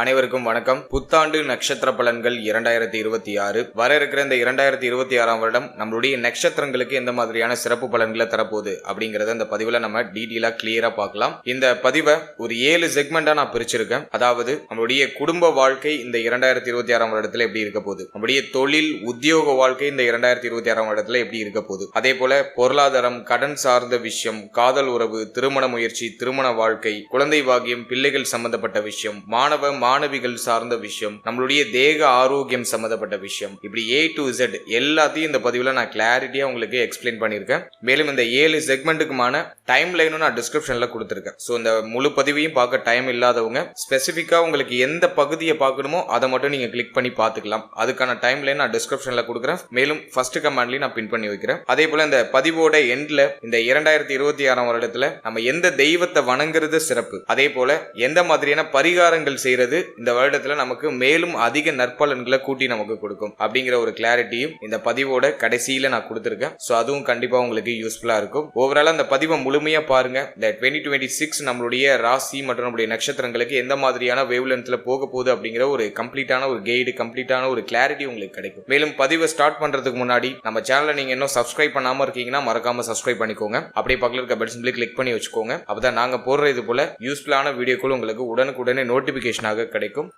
அனைவருக்கும் வணக்கம். புத்தாண்டு நட்சத்திர பலன்கள் 2026 வர இருக்கிற இந்த 2026 வருடம் நம்மளுடைய நட்சத்திரங்களுக்கு எந்த மாதிரியான சிறப்பு பலன்களை தரப்போகுது அப்படிங்கறத இந்த பதிவுல நம்ம டீட்டெயிலா கிளியரா பார்க்கலாம். இந்த பதிவை ஒரு 7 செக்மெண்டா நான் பிரிச்சிருக்கேன். அதாவது நம்மளுடைய குடும்ப வாழ்க்கை இந்த 2026 வருடத்துல எப்படி இருக்க போகுது, நம்மளுடைய தொழில் உத்தியோக வாழ்க்கை இந்த 2026 வருடத்துல எப்படி இருக்க போகுது, அதே போல பொருளாதாரம், கடன் சார்ந்த விஷயம், காதல் உறவு, திருமண முயற்சி, திருமண வாழ்க்கை, குழந்தை பாக்கியம், பிள்ளைகள் சம்பந்தப்பட்ட விஷயம், மாணவிகள் சார்ந்த விஷயம், நம்மளுடைய தேக ஆரோக்கியம் சம்பந்தப்பட்ட விஷயம், இப்படி A to Z எல்லாத்தையும் இந்த பதிவுல நான் கிளாரிட்டியா உங்களுக்கு எக்ஸ்பிளைன் பண்ணியிருக்கேன். மேலும் இந்த 7 செக்மெண்ட்டுக்குமான டைம் லைனும் நான் டிஸ்கிரிப்ஷன்ல கொடுத்திருக்கேன். ஸோ இந்த முழு பதிவையும் பார்க்க டைம் இல்லாதவங்க ஸ்பெசிஃபிக்கா உங்களுக்கு எந்த பகுதியை பார்க்கணுமோ அதை மட்டும் நீங்க கிளிக் பண்ணி பார்த்துக்கலாம். அதுக்கான டைம் லைன் நான் டிஸ்கிரிப்ஷன்ல கொடுக்குறேன். மேலும் ஃபர்ஸ்ட் கமெண்ட்லயும் நான் பின் பண்ணி வைக்கிறேன். அதே போல இந்த பதிவோட எண்ட்ல இந்த 2026 வருடத்துல நம்ம எந்த தெய்வத்தை வணங்குறது சிறப்பு, அதே போல எந்த மாதிரியான பரிகாரங்கள் செய்யறது இந்த வருடத்துல நமக்கு மேலும் அதிக நற்பலன்களை கூட்டி நமக்கு கொடுக்கும் அப்படிங்கிற ஒரு கிளாரிட்டியும் இந்த பதிவோட கடைசியில நான் கொடுத்திருக்கேன். சோ அதுவும் கண்டிப்பா உங்களுக்கு யூஸ்ஃபுல்லா இருக்கும். ஓவரால் அந்த பதிவை முழுமையா பாருங்க. இந்த 2026 நம்மளுடைய ராசி மற்றும் நம்மளுடைய நட்சத்திரங்களுக்கு எந்த மாதிரியான வேவ் லென்த்ல போக போகுது அப்படிங்கிற ஒரு கம்ப்ளீட்டான ஒரு கைடு, கம்ப்ளீட்டான ஒரு கிளாரிட்டி உங்களுக்கு கிடைக்கும். மேலும் பதிவை ஸ்டார்ட் பண்றதுக்கு முன்னாடி நம்ம சேனலை நீங்க இன்னும் சப்ஸ்கிரைப் பண்ணாம இருக்கீங்கன்னா மறக்காம சப்ஸ்கிரைப் பண்ணிக்கோங்க. அப்படியே பக்கத்துல இருக்க பெல் சிம்பிளை கிளிக் பண்ணி வச்சுக்கோங்க. அப்பதான் நாங்க போடுற இது போல யூஸ்ஃபுல்லான வீடியோக்கள் உங்களுக்கு உடனுக்குடனே நோட்டிபிகேஷனாக கிடைக்கும்.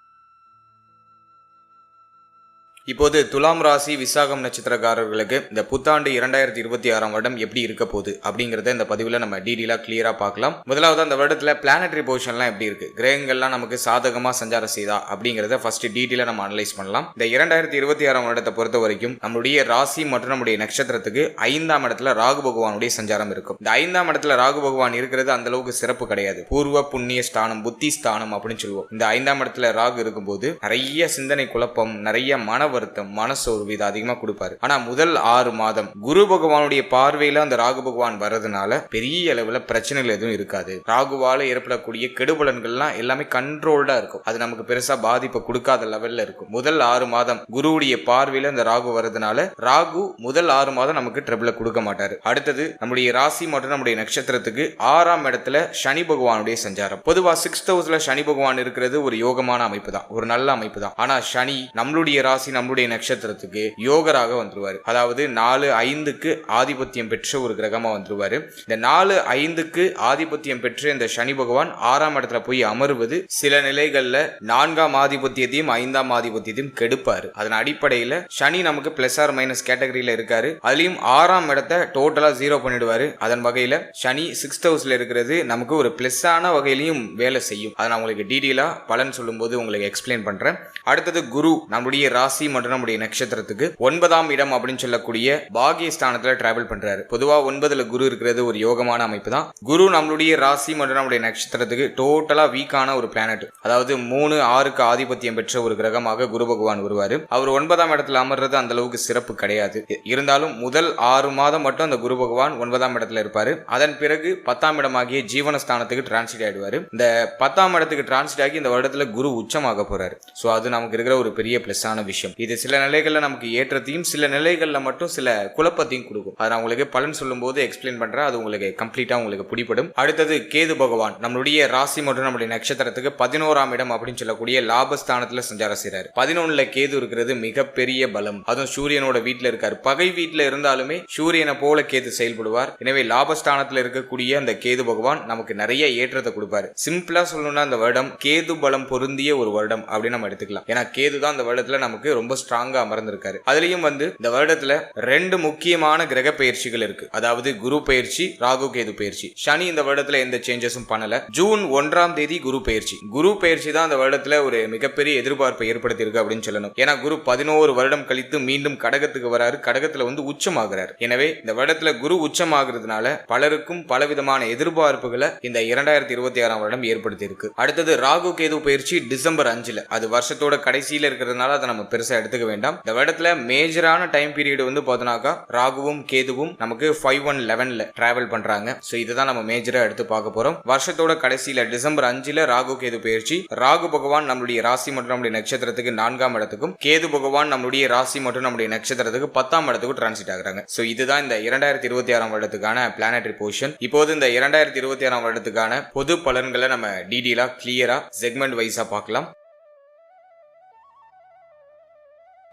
இப்போது துலாம் ராசி விசாகம் நட்சத்திரக்காரர்களுக்கு இந்த புத்தாண்டு 2026 வருடம் எப்படி இருக்க போகுது அப்படிங்கறத இந்த பதிவுல நம்ம டீடெயிலா கிளியரா பார்க்கலாம். முதலாவது அந்த வருடத்துல பிளானட்டரி பொசிஷன்லாம் எப்படி இருக்கு, கிரகங்கள்லாம் நமக்கு சாதகமா சஞ்சாரம் செய்தா அப்படிங்கறத ஃபர்ஸ்ட் டீடெயிலா நம்ம அனலைஸ் பண்ணலாம். இந்த 2026 வருடத்தை பொறுத்த வரைக்கும் நம்மளுடைய ராசி மற்றும் நம்முடைய நட்சத்திரத்துக்கு 5ஆம் இடத்துல ராகு பகவானுடைய சஞ்சாரம் இருக்கும். இந்த 5ஆம் இடத்துல ராகு பகவான் இருக்கிறது அந்த அளவுக்கு சிறப்பு கிடையாது. பூர்வ புண்ணிய ஸ்தானம், புத்தி ஸ்தானம் அப்படின்னு சொல்லுவோம். இந்த 5ஆம் இடத்துல ராகு இருக்கும்போது நிறைய சிந்தனை குழப்பம், நிறைய மன வருத்தம், மனசோர்வு இது அதிகமா கொடுப்பாரு. ஆனா முதல் 6 மாதம் குரு பகவானுடைய பார்வையில அந்த ராகு பகவான் வர்றதுனால பெரிய அளவுல பிரச்சனைகள் எதுவும் இருக்காது. ராகுவால ஏற்படக்கூடிய கெடுபலன்கள்லாம் எல்லாமே கண்ட்ரோல்டா இருக்கும். அது நமக்கு பெருசா பாதிப்பை கொடுக்காத லெவல்ல இருக்கும். முதல் 6 மாதம் குருவுடைய பார்வையில அந்த ராகு வர்றதுனால ராகு முதல் 6 மாதம் நமக்கு ட்ரபிள கொடுக்க மாட்டாரு. அடுத்தது நம்முடைய ராசி மற்றும் நம்முடைய நட்சத்திரத்துக்கு 6ஆம் இடத்துல சனி பகவானுடைய சஞ்சாரம். பொதுவா 6th ஹவுஸ்ல சனி பகவான் இருக்கிறது ஒரு யோகமான அமைப்பு தான், ஒரு நல்ல அமைப்பு தான். ஆனா சனி நம்மளுடைய ராசி நம்மளுடைய நட்சத்திரத்துக்கு யோகராக வந்துருவாரு. அதாவது 4-5க்கு ஆதிபத்தியம் பெற்ற ஒரு கிரகமா வந்துருவாரு. இந்த 4-5க்கு ஆதிபத்தியம் பெற்ற இந்த சனி பகவான் 6ஆம் இடத்துல போய் அமர்வது சில நிலைகள்ல 4ஆம் ஆதிபத்தியத்தையும் 5ஆம் ஆதிபத்தியத்தையும் கெடுப்பாரு. அதன் அடிப்படையில சனி நமக்கு பிளஸ் ஆர் மைனஸ் கேட்டகரியில இருக்காரு. அதுலயும் 6ஆம் இடத்தை டோட்டலா 0 பண்ணிடுவாரு. அதன் வகையில சனி 6th ஹவுஸ்ல இருக்கிறது நமக்கு ஒரு பிளஸ் ஆன வகையிலையும் வேலை செய்யும். அதை நான் உங்களுக்கு டீடெயிலா பலன் சொல்லும் போது உங்களுக்கு எக்ஸ்பிளைன் பண்றேன். அடுத்தது குரு நம்முடைய ராசி மற்றும் நம்முடைய நட்சத்திரத்துக்கு 9ஆம் இடம் அப்படின்னு சொல்லக்கூடிய பாகியஸ்தானத்துல டிராவல் பண்றாரு. பொதுவா 9ல குரு இருக்கிறது ஒரு யோகமான அமைப்பு தான். குரு நம்மளுடைய ராசி மற்றும் நம்முடைய நட்சத்திரத்துக்கு டோட்டலா வீக்கான ஒரு பிளானட். அதாவது 3-6க்கு ஆதிபத்தியம் பெற்ற ஒரு கிரகமாக குரு பகவான் வருவாரு. அவர் 9ஆம் இடத்துல அமர்றது அந்த அளவுக்கு சிறப்பு கிடையாது. இருந்தாலும் முதல் 6 மாதம் மட்டும் அந்த குரு பகவான் 9ஆம் இடத்துல இருப்பாரு. அதன் பிறகு 10ஆம் இடமாகிய ஜீவனஸ்தானத்துக்கு டிரான்சிட் ஆயிடுவாரு. இந்த 10ஆம் இடத்துக்கு டிரான்சிட் ஆகி இந்த வருடத்துல குரு உச்சமாக போறாரு. சோ அது நமக்கு இருக்கிற ஒரு பெரிய பிளஸ் ஆன விஷயம். இது சில நிலைகள்ல நமக்கு ஏற்றத்தையும் சில நிலைகள்ல மட்டும் சில குழப்பத்தையும் கொடுக்கும். அதை நான் உங்களுக்கு பலன் சொல்லும் போது எக்ஸ்பிளைன் பண்றேன். அது உங்களுக்கு கம்ப்ளீட்டா உங்களுக்கு பிடிப்படும். அடுத்தது கேது பகவான் நம்மளுடைய ராசி மற்றும் நம்மளுடைய நட்சத்திரத்துக்கு 11ஆம் இடம் அப்படின்னு சொல்லக்கூடிய லாபஸ்தானத்துல சஞ்சாரம் செய்றாரு. 11ல கேது இருக்கிறது மிகப்பெரிய பலம். அதுவும் சூரியனோட வீட்டுல இருக்காரு. பகை வீட்டுல இருந்தாலுமே சூரியனை போல கேது செயல்படுவார். எனவே லாபஸ்தானத்துல இருக்கக்கூடிய அந்த கேது பகவான் நமக்கு நிறைய ஏற்றத்தை கொடுப்பாரு. சிம்பிளா சொல்லணும்னா அந்த வருடம் கேது பலம் பொருந்திய ஒரு வருடம் அப்படின்னு நம்ம எடுத்துக்கலாம். ஏன்னா கேது தான் அந்த வருடத்துல நமக்கு ரொம்ப ஸ்ட்ராங்கா அமர்ந்திருக்காரு. அதுலயும் இந்த வருடத்துல 2 முக்கியமான கிரக பயிற்சிகள் இருக்கு. அதாவது குரு பயிற்சி, ராகு கேது பயிற்சி. சனி இந்த வருடத்துல எந்த சேஞ்சஸும் பண்ணல. ஜூன் 1ஆம் தேதி குரு பயிற்சி. குரு பயிற்சி தான் இந்த வருடத்துல ஒரு மிகப்பெரிய எதிர்பார்ப்பை ஏற்படுத்தி இருக்கு அப்படின்னு சொல்லணும். ஏன்னா குரு 11 வருடம் கழித்து மீண்டும் கடகத்துக்கு வராரு. கடகத்துல உச்சமாகிறார். எனவே இந்த வருடத்துல குரு உச்சமாகிறதுனால பலருக்கும் பலவிதமான எதிர்பார்ப்புகளை இந்த 2026 வருடம் ஏற்படுத்தி இருக்கு. அடுத்தது ராகு கேது பயிற்சி டிசம்பர் 5ல. அது வருஷத்தோட கடைசியில இருக்கிறதுனால அதை நம்ம பெருசா எடுத்துக்க வேண்டாம். இந்த வருடத்துல மேஜரான டைம் பீரியட் பார்த்தோம்னாக்கா ராகுவும் கேதுவும் நமக்கு 5-1-11ல டிராவல் பண்றாங்க. சோ இதுதான் நம்ம மேஜரா எடுத்து பார்க்க போறோம். வருஷத்தோட கடைசியில டிசம்பர் 5ல ராகு கேது பயிற்சி. ராகு பகவான் நம்மளுடைய ராசி மற்றும் நம்முடைய நட்சத்திரத்துக்கு 4ஆம் இடத்துக்கும், கேது பகவான் நம்மளுடைய ராசி மற்றும் நம்முடைய நட்சத்திரத்துக்கு 10ஆம் இடத்துக்கும் டிரான்சிட் ஆகுறாங்க. சோ இதுதான் இந்த 2026 வருடத்துக்கான பிளானட்டரி பொசிஷன். இப்போது இந்த 2026 வருடத்துக்கான பொது பலன்களை நம்ம டீடெயிலா கிளியரா செக்மெண்ட் வைஸா பார்க்கலாம்.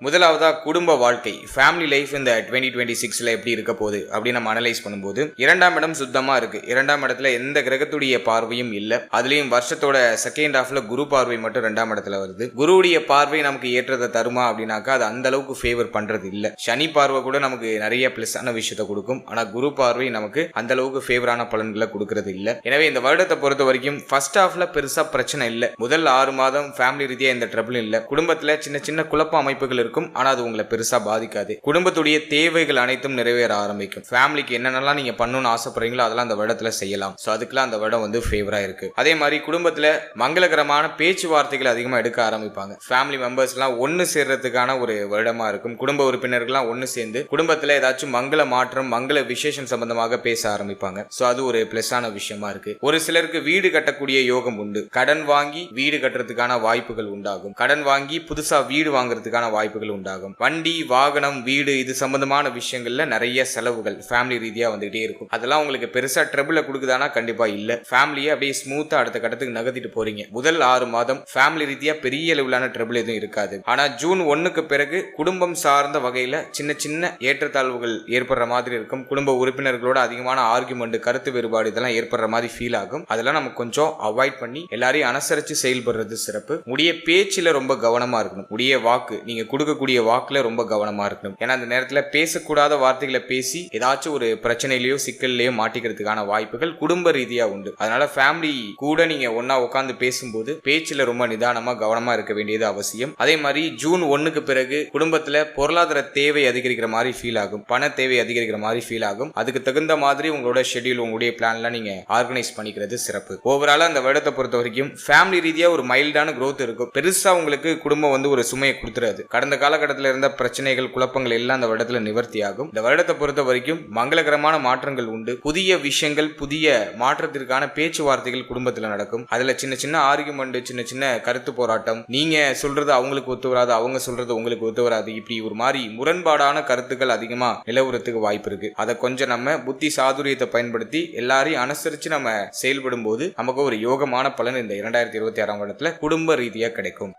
முதலாவதா குடும்ப வாழ்க்கை ஃபேமிலி லைஃப் இந்த 2026ல எப்படி இருக்க போகுது அப்படின்னு நம்ம அனலைஸ் பண்ணும்போது இரண்டாம் இடம் சுத்தமா இருக்கு. இரண்டாம் இடத்துல எந்த கிரகத்துடைய பார்வையும் இல்ல. அதுலயும் வருஷத்தோட செகண்ட் ஹாஃப்ல குரு பார்வை மட்டும் இரண்டாம் இடத்துல வருது. குருவுடைய பார்வை நமக்கு ஏற்றதை தருமா அப்படின்னாக்கா அது அந்த அளவுக்கு ஃபேவர் பண்றது இல்ல. சனி பார்வை கூட நமக்கு நிறைய பிளஸான விஷயத்தை கொடுக்கும். ஆனா குரு பார்வை நமக்கு அந்த அளவுக்கு ஃபேவரான பலன்களை கொடுக்கறது இல்ல. எனவே இந்த வருடத்தை பொறுத்த வரைக்கும் ஃபர்ஸ்ட் ஹாஃப்ல பெருசா பிரச்சனை இல்ல. முதல் 6 மாதம் ஃபேமிலி ரீதியா எந்த ட்ரபிள் இல்ல. குடும்பத்துல சின்ன சின்ன குழப்ப அமைப்புகள் இருக்கும். ஆனா அது உங்களை பெருசா பாதிக்காது. குடும்பத்துடைய தேவைகள் அனைத்தும் நிறைவேற ஆரம்பிக்கும். ஃபேமிலிக்கு என்னென்னலாம் நீங்க பண்ணணும்னு ஆசைப்படுறீங்களோ அதெல்லாம் அந்த வருடத்துல செய்யலாம். சோ அதுக்கெல்லாம் அந்த வருடம் வந்து ஃபேவரா இருக்கு. அதே மாதிரி குடும்பத்துல மங்களகரமான பேச்சுவார்த்தைகள் அதிகமா எடுக்க ஆரம்பிப்பாங்க. ஃபேமிலி மெம்பர்ஸ் எல்லாம் ஒன்னு சேர்றதுக்கான ஒரு வருடமா இருக்கும். குடும்ப உறுப்பினர்கள்லாம் ஒன்னு சேர்ந்து குடும்பத்துல ஏதாச்சும் மங்கள மாற்றம் மங்கள விசேஷம் சம்பந்தமாக பேச ஆரம்பிப்பாங்க. சோ அது ஒரு பிளஸான விஷயமா இருக்கு. ஒரு சிலருக்கு வீடு கட்டக்கூடிய யோகம் உண்டு. கடன் வாங்கி வீடு கட்டுறதுக்கான வாய்ப்புகள் உண்டாகும். கடன் வாங்கி புதுசா வீடு வாங்குறதுக்கான வாய்ப்புகள் உண்டாகும். வண்டி வாகனம் வீடு இது சம்பந்தமான விஷயங்கள்ல நிறைய செலவுகள் ஃபேமிலி ரீதியா வந்துகிட்டே இருக்கும். அதெல்லாம் உங்களுக்கு பெருசா ட்ரபிள கொடுக்குதானா கண்டிப்பா இல்ல. ஃபேமிலியை அப்படியே ஸ்மூத்தா அடுத்த கட்டத்துக்கு நகர்த்திட்டு போறீங்க. முதல் 6 மாதம் ஃபேமிலி ரீதியா பெரிய அளவிலான ட்ரபிள் எதுவும் இருக்காது. ஆனா ஜூன் 1க்கு பிறகு குடும்பம் சார்ந்த வகையில சின்ன சின்ன ஏற்றத்தாழ்வுகள் ஏற்படுற மாதிரி இருக்கும். குடும்ப உறுப்பினர்களோட அதிகமான ஆர்குமெண்ட் கருத்து வேறுபாடு இதெல்லாம் ஏற்படுற மாதிரி ஃபீல் ஆகும். அதெல்லாம் நம்ம கொஞ்சம் அவாய்ட் பண்ணி எல்லாரையும் அனுசரிச்சு செயல்படுறது சிறப்பு. முடிய பேச்சில ரொம்ப கவனமா இருக்கணும். முடிய வாக்கு நீங்க கொடுக்கக்கூடிய வாக்குல ரொம்ப கவனமா இருக்கணும். ஏன்னா அந்த நேரத்துல பேசக்கூடாத வார்த்தைகளை பேசி ஏதாச்சும் ஒரு பிரச்சனையிலயோ சிக்கல்லையோ மாட்டிக்கிறதுக்கான வாய்ப்புகள் குடும்ப ரீதியா உண்டு. அதனால ஃபேமிலி கூட நீங்க ஒன்னா உட்கார்ந்து பேசும்போது பேச்சில ரொம்ப நிதானமா கவனமா இருக்க வேண்டியது அவசியம். அதே மாதிரி ஜூன் 1க்கு பிறகு குடும்பத்துல பொருளாதார தேவை அதிகரிக்கிற மாதிரி ஃபீல் ஆகும். பண தேவை அதிகரிக்கிற மாதிரி ஃபீல் ஆகும். அதுக்கு தகுந்த மாதிரி உங்களோட ஷெட்யூல் உங்களுடைய பிளான்லாம் நீங்க ஆர்கனைஸ் பண்ணிக்கிறது சிறப்பு. ஓவராலா அந்த வருடத்தை பொறுத்த வரைக்கும் ஃபேமிலி ரீதியா ஒரு மைல்டான growth இருக்கும். பெருசா உங்களுக்கு குடும்பம் வந்து ஒரு சுமையை கொடுத்துறாது. கடந்த காலகட்டத்தில் இருந்த பிரச்சனைகள் குழப்பங்கள் எல்லாம் அந்த வருடத்துல நிவர்த்தி ஆகும். இந்த வருடத்தை பொறுத்த வரைக்கும் மங்களகரமான மாற்றங்கள் உண்டு. புதிய விஷயங்கள் புதிய மாற்றத்திற்கான பேச்சுவார்த்தைகள் குடும்பத்துல நடக்கும். அதுல சின்ன சின்ன ஆர்குமெண்ட் சின்ன சின்ன கருத்து போராட்டம் நீங்க சொல்றது அவங்களுக்கு ஒத்து வராது அவங்க சொல்றது உங்களுக்கு ஒத்து வராது இப்படி ஒரு மாதிரி முரண்பாடான கருத்துக்கள் அதிகமா நிலவுறதுக்கு வாய்ப்பு இருக்கு. அதை கொஞ்சம் நம்ம புத்தி சாதுரியத்தை பயன்படுத்தி எல்லாரையும் அனுசரிச்சு நம்ம செயல்படும் போது நமக்கு ஒரு யோகமான பலன் இந்த 2026ஆம் வருடத்துல குடும்ப ரீதியா கிடைக்கும்.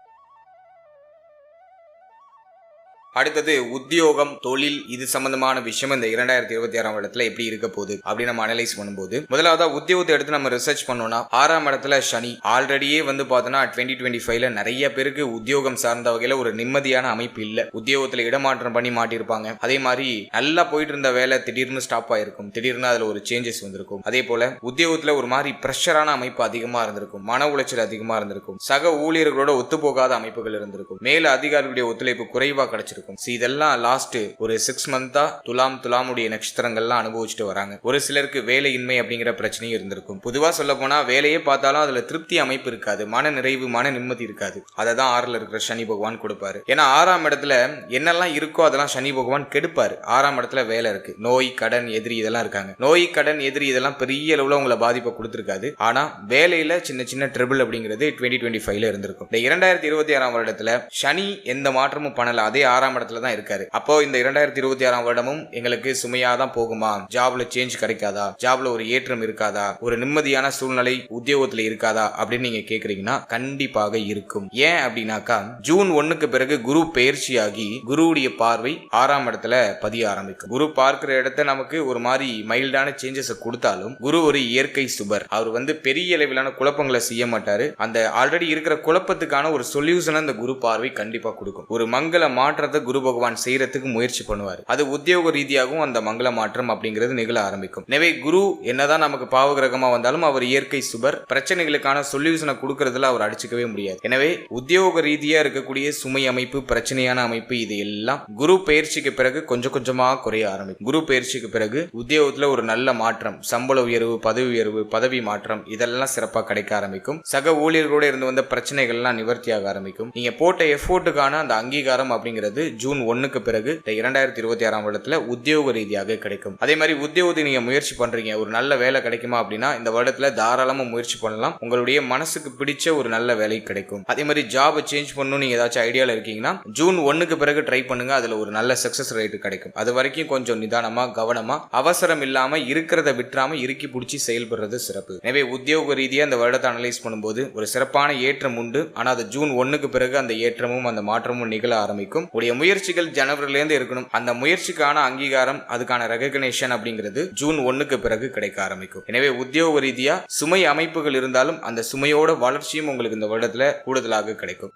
அடுத்தது உத்தியோகம் தொழில் இது சம்பந்தமான விஷயம் இந்த 2026ஆம் இடத்துல எப்படி இருக்க போகுது அப்படின்னு நம்ம அனலைஸ் பண்ணும்போது முதலாவதா உத்தியோகத்தை எடுத்து நம்ம ரிசர்ச் பண்ணோம்னா 6ஆம் இடத்துல சனி ஆல்ரெடியே வந்து பார்த்தோன்னா 2025ல நிறைய பேருக்கு உத்தியோகம் சார்ந்த வகையில ஒரு நிம்மதியான அமைப்பு இல்ல. உத்தியோகத்துல இடமாற்றம் பண்ணி மாட்டிருப்பாங்க. அதே மாதிரி நல்லா போயிட்டு இருந்த வேலை திடீர்னு ஸ்டாப் ஆயிருக்கும். திடீர்னு அதுல ஒரு சேஞ்சஸ் வந்திருக்கும். அதே போல உத்தியோகத்துல ஒரு மாதிரி பிரஷரான அமைப்பு அதிகமா இருந்திருக்கும். மன உளைச்சல் அதிகமா இருந்திருக்கும். சக ஊழியர்களோட ஒத்துப்போகாத அமைப்புகள் இருந்திருக்கும். மேல அதிகாரிகளுடைய ஒத்துழைப்பு குறைவா கிடைச்சிருக்கும். இதெல்லாம் லாஸ்ட் ஒரு 6 மந்தா துலாமுடைய நட்சத்திரங்கள்லாம் அனுபவிச்சுட்டு வராங்க. ஒரு சிலருக்கு வேலையின்மை அப்படிங்கிற பிரச்சனையும் இருந்திருக்கும். பொதுவா சொல்ல போனா வேலையே பார்த்தாலும் அதுல திருப்தி அமைப்பு இருக்காது. மன நிறைவு மன நிம்மதி இருக்காது. அதை தான் 6ல இருக்கிற சனி பகவான் கொடுப்பாரு. ஏன்னா 6ஆம் இடத்துல என்னெல்லாம் இருக்கோ அதெல்லாம் சனி பகவான் கெடுப்பாரு. 6ஆம் இடத்துல வேலை இருக்கு. நோய் கடன் எதிரி இதெல்லாம் இருக்காங்க. நோய் கடன் எதிரி இதெல்லாம் பெரிய அளவுல உங்களை பாதிப்பை கொடுத்திருக்காது. ஆனா வேலையில சின்ன சின்ன ட்ரிபிள் அப்படிங்கிறது 2025ல இருந்திருக்கும். இந்த 2026ஆம் வருடத்துல சனி எந்த மாற்றமும் பண்ணல. அதே 6ஆம் இடத்துல தான் இருக்காரு. அப்போ இந்த 2026ஆம் வருடமும் எங்களுக்கு சுமையா தான் போகுமா? ஜாப்ல சேஞ்ச் கிடைக்காதா? ஜாப்ல ஒரு ஏற்றம் இருக்காதா? ஒரு நிம்மதியான சூழ்நிலை உத்தியோகத்துல இருக்காதா அப்படின்னு நீங்க கேக்குறீங்கன்னா கண்டிப்பாக இருக்கும். ஏன் அப்படின்னாக்கா ஜூன் 1க்கு பிறகு குரு பெயர்ச்சியாகி குருவுடைய பார்வை 6ஆம் இடத்துல பதிய ஆரம்பிக்கும். குரு பார்க்கிற இடத்த நமக்கு ஒரு மாதிரி மைல்டான சேஞ்சஸ் கொடுத்தாலும் குரு ஒரு இயற்கை சுபர். அவர் வந்து பெரிய அளவிலான குழப்பங்களை செய்ய மாட்டாரு. அந்த ஆல்ரெடி இருக்கிற குழப்பத்துக்கான ஒரு சொல்யூஷன் அந்த குரு பார்வை கண்டிப்பா கொடுக்கும். ஒரு மங்கள மாற்றத்தை குரு பகவான் செய்யறதுக்கு முயற்சி பண்ணுவார். அது உத்தியோக ரீதியாகவும் அந்த மங்கள மாற்றம் அப்படிங்கிறது நிகழ ஆரம்பிக்கும். எனவே குரு என்னதான் நமக்கு பாவ கிரகமா வந்தாலும் அவர் இயற்கை சுபர். பிரச்சனைகளுக்கான சொல்யூஷனை கொடுக்கறதுல அவர் அடிச்சுக்கவே முடியாது. எனவே உத்தியோக ரீதியா இருக்கக்கூடிய சுமை அமைப்பு பிரச்சனையான அமைப்பு இது எல்லாம் குரு பயிற்சிக்கு பிறகு கொஞ்சம் கொஞ்சமா குறைய ஆரம்பிக்கும். குரு பயிற்சிக்கு பிறகு உத்தியோகத்துல ஒரு நல்ல மாற்றம் சம்பள உயர்வு பதவி உயர்வு பதவி மாற்றம் இதெல்லாம் சிறப்பா கிடைக்க ஆரம்பிக்கும். சக ஊழியர்களோட இருந்து வந்த பிரச்சனைகள்லாம் நிவர்த்தியாக ஆரம்பிக்கும். நீங்க போட்ட எஃபோர்ட்டுக்கான அந்த அங்கீகாரம் அப்படிங்கிறது ஜூன் 1க்கு பிறகு 2026ஆம் வருடத்துல உத்தியோக ரீதியாக கிடைக்கும். அதே மாதிரி உத்தியோகத்தை நீங்க முயற்சி பண்றீங்க ஒரு நல்ல வேலை கிடைக்குமா அப்படின்னா இந்த வருடத்துல தாராளமா முயற்சி பண்ணலாம். உங்களுடைய மனசுக்கு பிடிச்ச ஒரு நல்ல வேலை கிடைக்கும். அதே மாதிரி ஜாப் சேஞ்ச் பண்ணணும் நீங்க ஏதாச்சும் ஐடியால இருக்கீங்கன்னா ஜூன் 1க்கு பிறகு ட்ரை பண்ணுங்க. அதுல ஒரு நல்ல சக்சஸ் ரேட் கிடைக்கும். அது வரைக்கும் கொஞ்சம் நிதானமா கவனமா அவசரம் இல்லாம இருக்கிறத விட்டுறாம இறுக்கி பிடிச்சி செயல்படுறது சிறப்பு. எனவே உத்தியோக ரீதியா இந்த வருடத்தை அனலைஸ் பண்ணும்போது ஒரு சிறப்பான ஏற்றம் உண்டு. ஆனா அது ஜூன் 1க்கு பிறகு அந்த ஏற்றமும் அந்த மாற்றமும் நிகழ ஆரம்பிக்கும். உடைய முயற்சிகள் ஜனவரில இருந்து இருக்கணும். அந்த முயற்சிக்கான அங்கீகாரம், அதுக்கான ரெகக்னேஷன் அப்படிங்கிறது ஜூன் 1க்கு பிறகு கிடைக்க ஆரம்பிக்கும். எனவே உத்தியோக ரீதியா சுமை அமைப்புகள் இருந்தாலும் அந்த சுமையோட வளர்ச்சியும் உங்களுக்கு இந்த வருடத்துல கூடுதலாக கிடைக்கும்.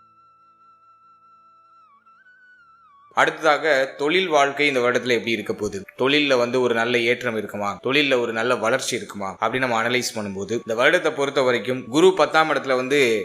அடுத்ததாக தொழில் வாழ்க்கை இந்த வருடத்துல எப்படி இருக்க போகுது, தொழில்ல ஒரு நல்ல ஏற்றம் இருக்குமா, தொழில்ல ஒரு நல்ல வளர்ச்சி இருக்குமா அப்படின்னு நம்ம அனலைஸ் பண்ணும்போது இந்த வருடத்தை பொறுத்த வரைக்கும் குரு 10ஆம் இடத்துல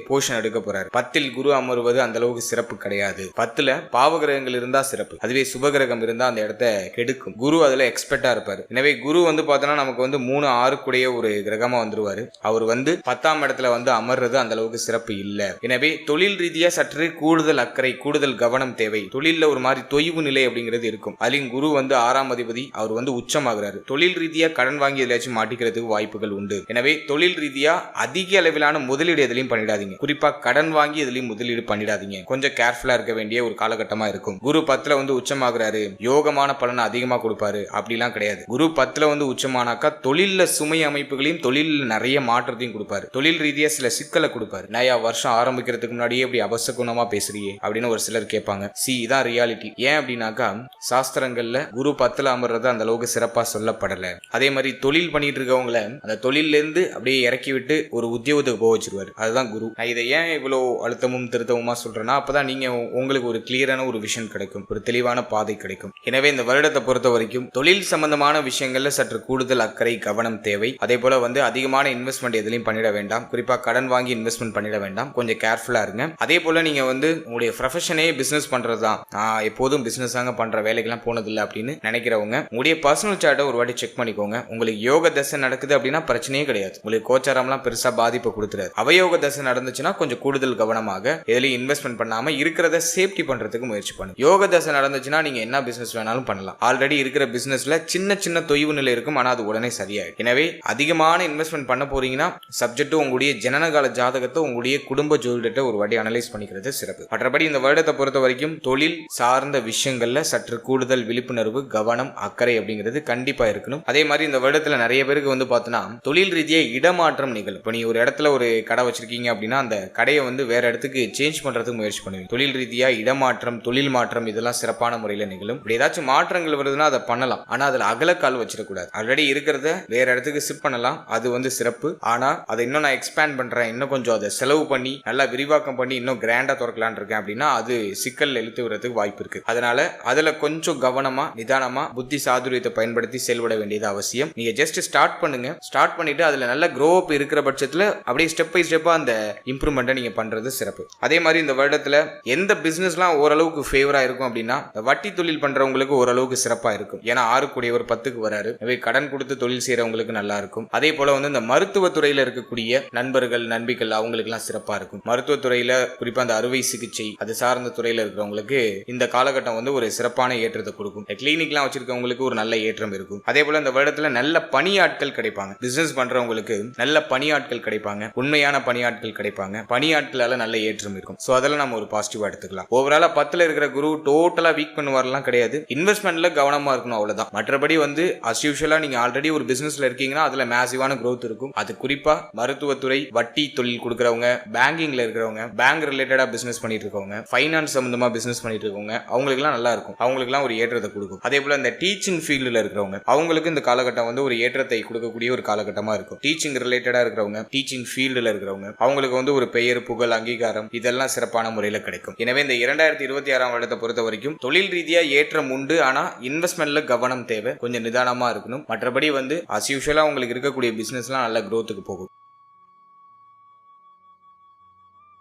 போஷன் எடுக்க போறாரு. 10ல் குரு அமர்வது அந்த அளவுக்கு சிறப்பு கிடையாது. 10ல பாவகிரகங்கள் இருந்தா சிறப்பு, அதுவே சுபகிரகம் இருந்தா அந்த இடத்த கெடுக்கும். குரு அதுல எக்ஸ்பெக்டா இருப்பாரு. எனவே குரு பார்த்தோம்னா நமக்கு 3, 6 கூடிய ஒரு கிரகமா வந்துருவாரு. அவர் 10ஆம் இடத்துல அமர்றது அந்த அளவுக்கு சிறப்பு இல்ல. எனவே தொழில் ரீதியா சற்று கூடுதல் அக்கறை, கூடுதல் கவனம் தேவை. தொழில்ல ஒரு மாதிரி தொய்வு நிலை அப்படிங்கிறது இருக்கும். அதிலும் குரு 6ஆம் அதிபதி, அவர் உச்சமாகிறாரு. தொழில் ரீதியா கடன் வாங்கி எதாச்சும் மாட்டிக்கிறதுக்கு வாய்ப்புகள் உண்டு. எனவே தொழில் ரீதியா அதிக அளவிலான முதலீடு எதுலையும் பண்ணிடாதீங்க. குறிப்பா கடன் வாங்கி எதுலையும் முதலீடு பண்ணிடாதீங்க. கொஞ்சம் கேர்ஃபுல்லா இருக்க வேண்டிய ஒரு காலகட்டமா இருக்கும். குரு 10ல உச்சமாகிறாரு, யோகமான பலனை அதிகமா கொடுப்பாரு அப்படிலாம் கிடையாது. குரு 10ல உச்சமானாக்கா தொழில்ல சுமை அமைப்புகளையும் தொழில் நிறைய மாற்றத்தையும் கொடுப்பாரு. தொழில் ரீதியா சில சிக்கலை கொடுப்பாரு. நயா வருஷம் ஆரம்பிக்கிறதுக்கு முன்னாடியே இப்படி அபசகுணமா பேசுறியே அப்படின்னு ஒரு சிலர் கேட்பாங்க. இதான் ரியாலிட்டி. ஏன் அப்படின்னாக்கா சாஸ்திரங்கள்ல குரு 10ல அமர்றது அந்த அளவுக்கு சிறப்பா சொல்லப்படல. அதே மாதிரி தொழில் பண்ணிட்டு இருக்கவங்கள அந்த தொழில இருந்து அப்படியே இறக்கி விட்டு ஒரு உத்தியோகத்துக்கு போக வச்சிருவாரு. அதுதான் குரு. நான் இதை ஏன் இவ்வளவு அழுத்தமும் திருத்தமுமா சொல்றேன்னா, அப்பதான் நீங்க உங்களுக்கு ஒரு கிளியரான ஒரு விஷன் கிடைக்கும், ஒரு தெளிவான பாதை கிடைக்கும். எனவே இந்த வருடத்தை பொறுத்த வரைக்கும் தொழில் சம்பந்தமான விஷயங்கள்ல சற்று கூடுதல் அக்கறை, கவனம் தேவை. அதே போல அதிகமான இன்வெஸ்ட்மெண்ட் எதுலையும் பண்ணிட வேண்டாம். குறிப்பா கடன் வாங்கி இன்வெஸ்ட்மெண்ட் பண்ணிட வேண்டாம். கொஞ்சம் கேர்ஃபுல்லா இருங்க. அதே போல நீங்க உங்களுடைய ப்ரொஃபஷனே பிசினஸ் பண்றதுதான், எப்போதும் பிசினஸ் பண்ற வேலைக்கெல்லாம் போனதில்லை அப்படின்னு நினைக்கிறவங்க உங்களுடைய பர்சனல் சார்ட்டை ஒரு வாட்டி செக் பண்ணிக்கோங்க. உங்களுக்கு யோக தசை நடக்குது அப்படின்னா பிரச்சனையே கிடையாது. உங்களுக்கு கோச்சாரம்லாம் பெருசா பாதிப்பு கொடுத்துறாரு. அவயோக தசை நடந்துச்சுன்னா கொஞ்சம் கூடுதல் கவனமாக எதுலையும் இன்வெஸ்ட்மெண்ட் பண்ணாம இருக்கிறத சேஃப்டி பண்றதுக்கு முயற்சி பண்ணுங்க. யோக தசை நடந்துச்சுன்னா நீங்க என்ன பிசினஸ் வேணாலும் பண்ணலாம். ஆல்ரெடி இருக்கிற பிசினஸ்ல சின்ன சின்ன தொய்வு நிலை இருக்கும், ஆனா அது உடனே சரியாயிடும். எனவே அதிகமான இன்வெஸ்ட்மெண்ட் பண்ண போறீங்கன்னா சப்ஜெக்ட் உங்களுடைய ஜனனகால ஜாதகத்தை உங்களுடைய குடும்ப ஜோதிடத்தை ஒரு வாட்டி அனலைஸ் பண்ணிக்கிறது சிறப்பு. மற்றபடி இந்த வருடத்தை பொறுத்த வரைக்கும் தொழில் சார்ந்த விஷயங்கள்ல சற்று கூடுதல் விழிப்புணர்வு, கவனம், அக்கறை அப்படிங்கிறது கண்டிப்பா இருக்கணும். அதே மாதிரி இந்த வருடத்துல நிறைய பேருக்கு பார்த்தோன்னா தொழில் ரீதியா இடமாற்றம் நிகழும். இப்போ நீ ஒரு இடத்துல ஒரு கடை வச்சிருக்கீங்க அப்படின்னா அந்த கடையை வேற இடத்துக்கு சேஞ்ச் பண்றதுக்கு முயற்சி பண்ணுவீங்க. தொழில் ரீதியா இடமாற்றம், தொழில் மாற்றம் இதெல்லாம் சிறப்பான முறையில் நிகழும். இப்படி ஏதாச்சும் மாற்றங்கள் வருதுன்னா அதை பண்ணலாம். ஆனா அதுல அகலக்கால் வச்சிடக்கூடாது. ஆல்ரெடி இருக்கிறத வேற இடத்துக்கு ஷிஃப்ட் பண்ணலாம், அது சிறப்பு. ஆனா அதை இன்னும் நான் எக்ஸ்பேண்ட் பண்றேன், இன்னும் கொஞ்சம் அதை செலவு பண்ணி நல்லா விரிவாக்கம் பண்ணி இன்னும் கிராண்டா திறக்கலான் இருக்கேன் அப்படின்னா அது சிக்கல் இழுத்து வரதுக்கு வாய்ப்பு இருக்கு. அதனால அதுல கொஞ்சம் கவனமா, நிதானமா, புத்தி சாதுரியத்தை பயன்படுத்தி செயல்பட வேண்டியது அவசியம். நீங்க ஜஸ்ட் ஸ்டார்ட் பண்ணுங்க. ஸ்டார்ட் பண்ணிட்டு அதுல நல்ல க்ரோ அப் இருக்கிற பட்சத்துல அப்படியே ஸ்டெப் பை ஸ்டெப்பா அந்த இம்ப்ரூவ்மெண்ட்டை நீங்க பண்றது சிறப்பு. அதே மாதிரி இந்த வருடத்துல எந்த பிசினஸ்லாம் ஓரளவுக்கு ஃபேவரா இருக்கும் அப்படின்னா வட்டி தொழில் பண்றவங்களுக்கு ஓரளவுக்கு சிறப்பா இருக்கும். ஏன்னா 6 கூடியவர் 10க்கு வராரு. கடன் கொடுத்து தொழில் செய்யறவங்களுக்கு நல்லா இருக்கும். அதே போல இந்த மருத்துவத்துறையில இருக்கக்கூடிய நண்பர்கள், நண்பிகள் அவங்களுக்கு எல்லாம் சிறப்பா இருக்கும். மருத்துவத்துறையில குறிப்பா அந்த அறுவை சிகிச்சை அது சார்ந்த துறையில இருக்கிறவங்களுக்கு இந்த காலகட்டம் ஒரு சிறப்பான ஏற்றத்தை கொடுக்கும். கிளினிக்லாம் வச்சிருக்கவங்களுக்கு ஒரு நல்ல ஏற்றம் இருக்கும். அதே போல இந்த வருடத்துல நல்ல பணியாட்கள் கிடைப்பாங்க. பிசினஸ் பண்றவங்களுக்கு நல்ல பணியாட்கள் கிடைப்பாங்க, உண்மையான பணியாட்கள் கிடைப்பாங்க. பணியாட்களால நல்ல ஏற்றம் இருக்கும். சோ அதெல்லாம் நம்ம ஒரு பாசிட்டிவா எடுத்துக்கலாம். ஓவராலா 10ல இருக்கிற குரு டோட்டலா வீக் பண்ணுவாரெல்லாம் கிடையாது. இன்வெஸ்ட்மெண்ட்ல கவனமா இருக்கணும், அவ்வளவுதான். மற்றபடி அஸ் யூஷுவலா நீங்க ஆல்ரெடி ஒரு பிசினஸ்ல இருக்கீங்கன்னா அதுல மேசிவான growth இருக்கும். அது குறிப்பா மருத்துவத்துறை, வட்டி தொழில் கொடுக்கறவங்க, பேங்கிங்ல இருக்கிறவங்க, பேங்க் ரிலேட்டடா பிசினஸ் பண்ணிட்டு இருக்கவங்க, ஃபைனான்ஸ் சம்பந்தமா பிசினஸ் பண்ணிட்டு இருக்கவங்க அவங்களுக்கு நல்லா இருக்கும். அவங்களுக்குலாம் ஒரு ஏற்றத்தை கொடுக்கும். அதே போல இந்த டீச்சிங் ஃபீல்டுல இருக்கிறவங்க அவங்களுக்கு இந்த காலகட்டம் ஒரு ஏற்றத்தை கொடுக்கக்கூடிய ஒரு காலகட்டமா இருக்கும். டீச்சிங் ரிலேட்டடா இருக்கிறவங்க, டீச்சிங் ஃபீல்டுல இருக்கிறவங்க அவங்களுக்கு ஒரு பெயர், புகழ், அங்கீகாரம் இதெல்லாம் சிறப்பான முறையில் கிடைக்கும். எனவே இந்த 2026ஆம் வருடத்தை பொறுத்த வரைக்கும் தொழில் ரீதியா ஏற்றம் உண்டு. ஆனா இன்வெஸ்ட்மெண்ட்ல கவனம் தேவை, கொஞ்சம் நிதானமா இருக்கணும். மற்றபடி அஸ் யூஷுவலா உங்களுக்கு இருக்கக்கூடிய பிசினஸ்லாம் நல்ல growthக்கு போகும்.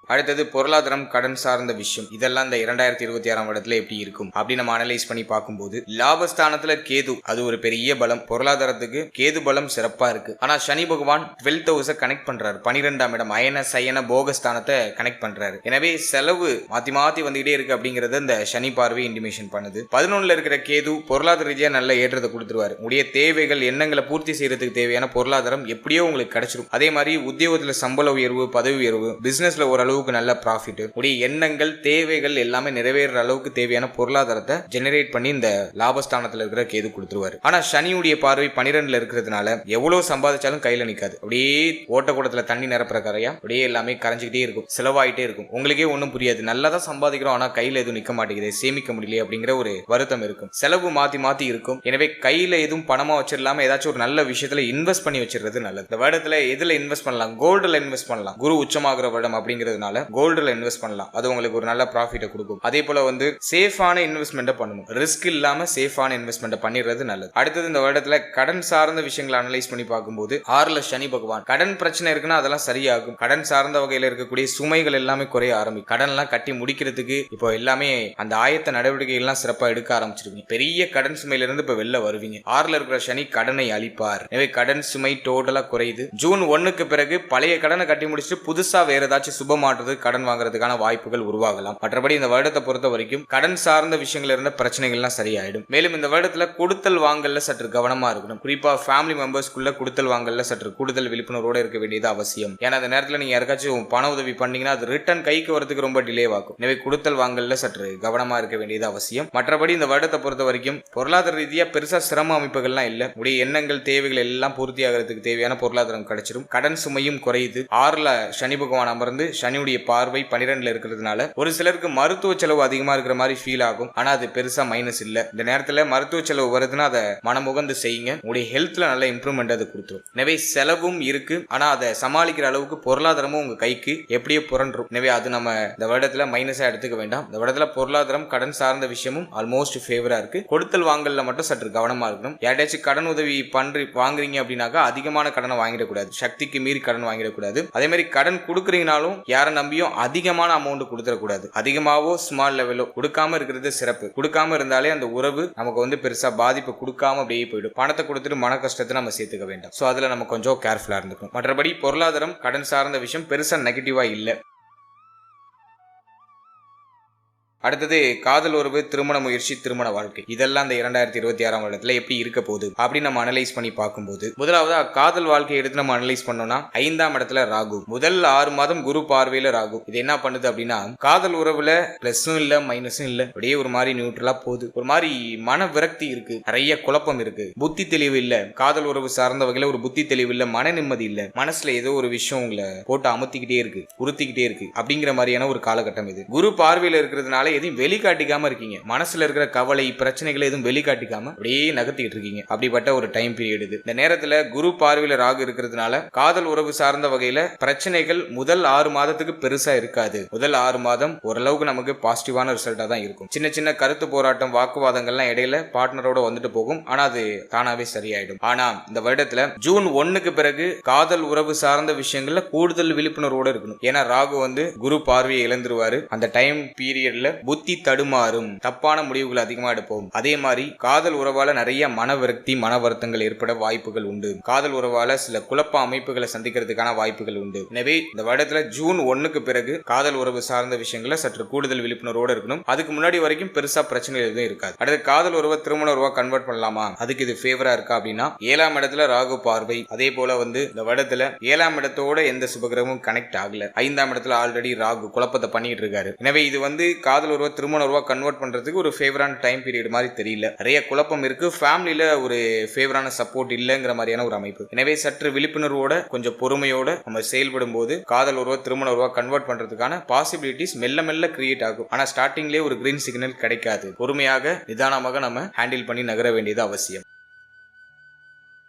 அடுத்தது பொருளாதாரம், கடன் சார்ந்த விஷயம். இதெல்லாம் இந்த 2026ஆம் வருடத்துல எப்படி இருக்கும் அப்படி நம்ம அனலைஸ் பண்ணி பார்க்கும்போது லாபஸ்தானத்துல கேது, அது ஒரு பெரிய பலம். பொருளாதாரத்துக்கு கேது பலம் சிறப்பா இருக்கு. ஆனா சனி பகவான் 12th ஹவுஸை கனெக்ட் பண்றாரு. 12ஆம் இடம் அயன சயன போகஸ்தானத்தை கனெக்ட் பண்றாரு. எனவே செலவு மாத்தி மாத்தி வந்துகிட்டே இருக்கு அப்படிங்கறத இந்த சனி பார்வை இன்டிமேஷன் பண்ணுது. 11ல இருக்கிற கேது பொருளாதார ரீதியா நல்ல ஏற்றத்தை கொடுத்துருவாரு. உடைய தேவைகள், எண்ணங்களை பூர்த்தி செய்யறதுக்கு தேவையான பொருளாதாரம் எப்படியோ உங்களுக்கு கிடைச்சிடும். அதே மாதிரி உத்தியோகத்துல சம்பள உயர்வு, பதவி உயர்வு, பிசினஸ்ல ஓரளவு அளவுக்கு நல்ல ப்ராஃபிட், உடைய எண்ணங்கள் தேவைகள் எல்லாமே நிறைவேற அளவுக்கு தேவையான பொருளாதாரத்தை ஜெனரேட் பண்ணி இந்த லாபஸ்தானத்துல இருக்கிற கேது கொடுத்துருவாரு. ஆனா சனியுடைய பார்வை 12ல இருக்கிறதுனால எவ்வளவு சம்பாதிச்சாலும் கையில நிக்காது. அப்படியே ஓட்டக்கூடத்துல தண்ணி நிரப்புற கரையா அப்படியே எல்லாமே கரைஞ்சிக்கிட்டே இருக்கும், செலவாயிட்டே இருக்கும். உங்களுக்கே ஒன்றும் புரியாது, நல்லா தான் சம்பாதிக்கிறோம் ஆனா கையில எதுவும் நிக்க மாட்டேங்குது, சேமிக்க முடியல அப்படிங்கிற ஒரு வருத்தம் இருக்கும். செலவு மாத்தி மாத்தி இருக்கும். எனவே கையில எதுவும் பணமா வச்சிடலாம ஏதாச்சும் ஒரு நல்ல விஷயத்துல இன்வெஸ்ட் பண்ணி வச்சிருக்கிறது நல்லது. இந்த வருடத்துல எதுல இன்வெஸ்ட் பண்ணலாம்? கோல்டுல இன்வெஸ்ட் பண்ணலாம். குரு உச்சமாகிற வருடம் அப்படிங்கிறதுனால கோல்டுல இன்வெஸ்ட் பண்ணலாம். அது உங்களுக்கு ஒரு நல்ல ப்ராஃபிட்டை கொடுக்கும். அதே போல சேஃபான இன்வெஸ்ட்மெண்ட் பண்ணணும். ரிஸ்க் இல்லாம சேஃபான இன்வெஸ்ட்மெண்ட் பண்ணிடுறது நல்லது. அடுத்தது இந்த வருடத்துல கடன் சார்ந்த விஷயங்களை அனலைஸ் பண்ணி பார்க்கும்போது 6ல சனி பகவான். கடன் பிரச்சனை இருக்குன்னா அதெல்லாம் சரியாகும். கடன் சார்ந்த வகையில இருக்கக்கூடிய சுமைகள் எல்லாமே குறைய ஆரம்பிக்கும். கடன் எல்லாம் கட்டி முடிக்கிறதுக்கு இப்போ எல்லாமே அந்த ஆயத்த நடவடிக்கைகள் எல்லாம் சிறப்பா எடுக்க ஆரம்பிச்சிருவீங்க. பெரிய கடன் சுமையில இருந்து இப்ப வெளில வருவீங்க. 6ல இருக்கிற சனி கடனை அழிப்பார். எனவே கடன் சுமை டோட்டலா குறையுது. ஜூன் 1க்கு பிறகு பழைய கடனை கட்டி முடிச்சுட்டு புதுசா வேற ஏதாச்சும் சுப மாற்றுறது கடன் வாங்குறதுக்கான வாய்ப்புகள் உருவாகலாம். மற்றபடி இந்த வருடத்தை பொறுத்த வரைக்கும் கடன் சார்ந்த விஷயங்கள் இருந்த பிரச்சனைகள்லாம் சரியாயிடும். மேலும் இந்த வருடத்துல கொடுத்தல் வாங்கல்ல சற்று கவனமா இருக்கணும். குறிப்பா ஃபேமிலி மெம்பர்ஸ்க்குள்ள கொடுத்தல் வாங்கல்ல சற்று கூடுதல் விழிப்புணர்வோட இருக்க வேண்டியது அவசியம். ஏன்னா அந்த நேரத்துல நீங்க யாருக்காச்சும் பண உதவி பண்ணீங்கன்னா அது ரிட்டர்ன் கைக்கு வரதுக்கு ரொம்ப டிலே ஆகும். எனவே கொடுத்தல் வாங்கல்ல சற்று கவனமா இருக்க வேண்டியது அவசியம். மற்றபடி இந்த வருடத்தை பொறுத்த வரைக்கும் பொருளாதார ரீதியா பெருசா சிரம அமைப்புகள்லாம் இல்ல. உடைய எண்ணங்கள் தேவைகள் எல்லாம் பூர்த்தி ஆகிறதுக்கு தேவையான பொருளாதாரம் கிடைச்சிடும். கடன் சுமையும் குறையுது. 6ல சனி பகவான் அமர்ந்து சனியுடைய பார்வை 12ல இருக்கிறதுனால ஒரு சிலருக்கு மருத்துவ செலவு அதிகமா இருக்கிற மாதிரி ஃபீல் ஆகும். ஆனா அது பெருசா மைனஸ் இல்ல. இந்த நேரத்துல மருத்துவ செலவு வருதுன்னா அதை மனமுகந்து செய்யுங்க. உடைய ஹெல்த்ல நல்ல இம்ப்ரூவ்மெண்ட் அது கொடுத்துரும். எனவே செலவும் இருக்கு, ஆனா அதை சமாளிக்கிற அளவுக்கு பொருளாதாரமும் உங்க கைக்கு எப்படியோ புரண்டும். எனவே அது நம்ம இந்த வருடத்துல மைனஸா எடுத்துக்க வேண்டாம். இந்த வருடத்துல பொருளாதாரம் கடன் சார்ந்த விஷயமும் ஆல்மோஸ்ட் ஃபேவரா இருக்கு. கொடுத்தல் வாங்கல்ல மட்டும் சற்று கவனமா இருக்கணும். யார்ட்டாச்சும் கடன் உதவி வாங்குறீங்க அப்படின்னாக்கா அதிகமான கடனை வாங்கிடக்கூடாது. சக்திக்கு மீறி கடன் வாங்கிடக்கூடாது. அதே மாதிரி கடன் கொடுக்குறீங்கனாலும் யாரை நம்பியும் அதிகமான அமௌண்ட் கொடுத்துடக்கூடாது. அதிகமாவோ ஸ்மால் லெவலோ கொடுக்காம இருக்கிறது சிறப்பு. கொடுக்காம இருந்தாலே அந்த உறவு நமக்கு பெருசா பாதிப்பு கொடுக்காம அப்படியே போயிடும். பணத்தை கொடுத்துட்டு மன கஷ்டத்தை நம்ம சேர்த்துக்க வேண்டாம். சோ அதுல நம்ம கொஞ்சம் கேர்ஃபுல்லா இருந்துக்கணும். மற்றபடி பொருளாதாரம் கடன் சார்ந்த விஷயம் பெருசா நெகட்டிவா இல்ல. அடுத்தது காதல் உறவு, திருமண முயற்சி, திருமண வாழ்க்கை, இதெல்லாம் இந்த 2026ஆம் வருடத்துல எப்படி இருக்க போகுது அப்படின்னு நம்ம அனலைஸ் பண்ணி பார்க்கும்போது முதலாவது காதல் வாழ்க்கையை எடுத்து நம்ம அனலைஸ் பண்ணோம்னா 5ஆம் இடத்துல ராகு. முதல் 6 மாதம் குரு பார்வையில ராகு. இது என்ன பண்ணுது அப்படின்னா காதல் உறவுல பிளஸும் இல்ல மைனஸும் இல்ல, அப்படியே ஒரு மாதிரி நியூட்ரலா போகுது. ஒரு மாதிரி மன விரக்தி இருக்கு, நிறைய குழப்பம் இருக்கு, புத்தி தெளிவு இல்ல. காதல் உறவு சார்ந்த வகையில ஒரு புத்தி தெளிவு இல்ல, மன நிம்மதி இல்ல, மனசுல ஏதோ ஒரு விஷயம் உங்களை போட்டு அமுத்திக்கிட்டே இருக்கு, உறுத்திக்கிட்டே இருக்கு அப்படிங்கிற மாதிரியான ஒரு காலகட்டம் இது. குரு பார்வையில இருக்கிறதுனால எதையும் வெளிக்காட்டிக்காம இருக்கீங்க. மனசுல இருக்கிற கவலை பிரச்சனைகளை எதுவும் வெளிக்காட்டிக்காம அப்படியே நகர்த்திட்டு இருக்கீங்க. அப்படிப்பட்ட ஒரு டைம் பீரியட் இது. இந்த நேரத்துல குரு பார்வையில ராகு இருக்கிறதுனால காதல் உறவு சார்ந்த வகையில பிரச்சனைகள் முதல் 6 மாதத்துக்கு பெருசா இருக்காது. முதல் 6 மாதம் ஓரளவுக்கு நமக்கு பாசிட்டிவான ரிசல்ட்டா தான் இருக்கும். சின்ன சின்ன கருத்து போராட்டம், வாக்குவாதங்கள்லாம் இடையில பார்ட்னரோட வந்துட்டு போகும். ஆனா அது தானாவே சரியாயிடும். ஆனா இந்த வருடத்துல ஜூன் 1க்கு பிறகு காதல் உறவு சார்ந்த விஷயங்கள்ல கூடுதல் விழிப்புணர்வோட இருக்கணும். ஏன்னா ராகு குரு பார்வையை இழந்துருவாரு. அந்த டைம் பீரியட்ல புத்தி தடுமாறும், தப்பான முடிவுகள் அதிகமா எடுப்போம். அதே மாதிரி காதல் உறவால நிறைய மன விரக்தி, மன வருத்தங்கள் ஏற்பட வாய்ப்புகள் உண்டு. காதல் உறவால சில குழப்ப அமைப்புகளை சந்திக்கிறதுக்கான வாய்ப்புகள் உண்டு. எனவே இந்த வருடத்துல ஜூன் 1க்கு பிறகு காதல் உறவு சார்ந்த விஷயங்களை சற்று கூடுதல் விழிப்புணர்வோடு இருக்கணும். அதுக்கு முன்னாடி வரைக்கும் பெருசா பிரச்சனை எதுவும் இருக்காது. அடுத்து காதல் உறவை திருமண உறவா கன்வெர்ட் பண்ணலாமா, அதுக்கு இது ஃபேவரா இருக்கா அப்படின்னா 7ஆம் இடத்துல ராகு பார்வை. அதே போல இந்த வருடத்துல 7ஆம் இடத்தோட எந்த சுபகிரகமும் கனெக்ட் ஆகல. 5ஆம் இடத்துல ஆல்ரெடி ராகு குழப்பத்தை பண்ணிட்டு இருக்காரு. எனவே இது காதல் உறவை திருமண உறவா கன்வெர்ட் பண்றதுக்கு ஒரு ஃபேவரான டைம் பீரியட் மாதிரி தெரியல. நிறைய குழப்பம் இருக்கு. ஃபேமிலில ஒரு ஃபேவரான சப்போர்ட் இல்லங்கிற மாதிரியான ஒரு அமைப்பு. எனவே சற்று விழிப்புணர்வோட கொஞ்சம் பொறுமையோட நம்ம செயல்படும் போது காதல் உறவா திருமண உறவா கன்வெர்ட் பண்றதுக்கான பாசிபிலிட்டிஸ் மெல்ல மெல்ல கிரியேட் ஆகும். ஆனா ஸ்டார்டிங்லேயே ஒரு கிரீன் சிக்னல் கிடைக்காது. பொறுமையாக நிதானமாக நம்ம ஹேண்டில் பண்ணி நகர வேண்டியது அவசியம்.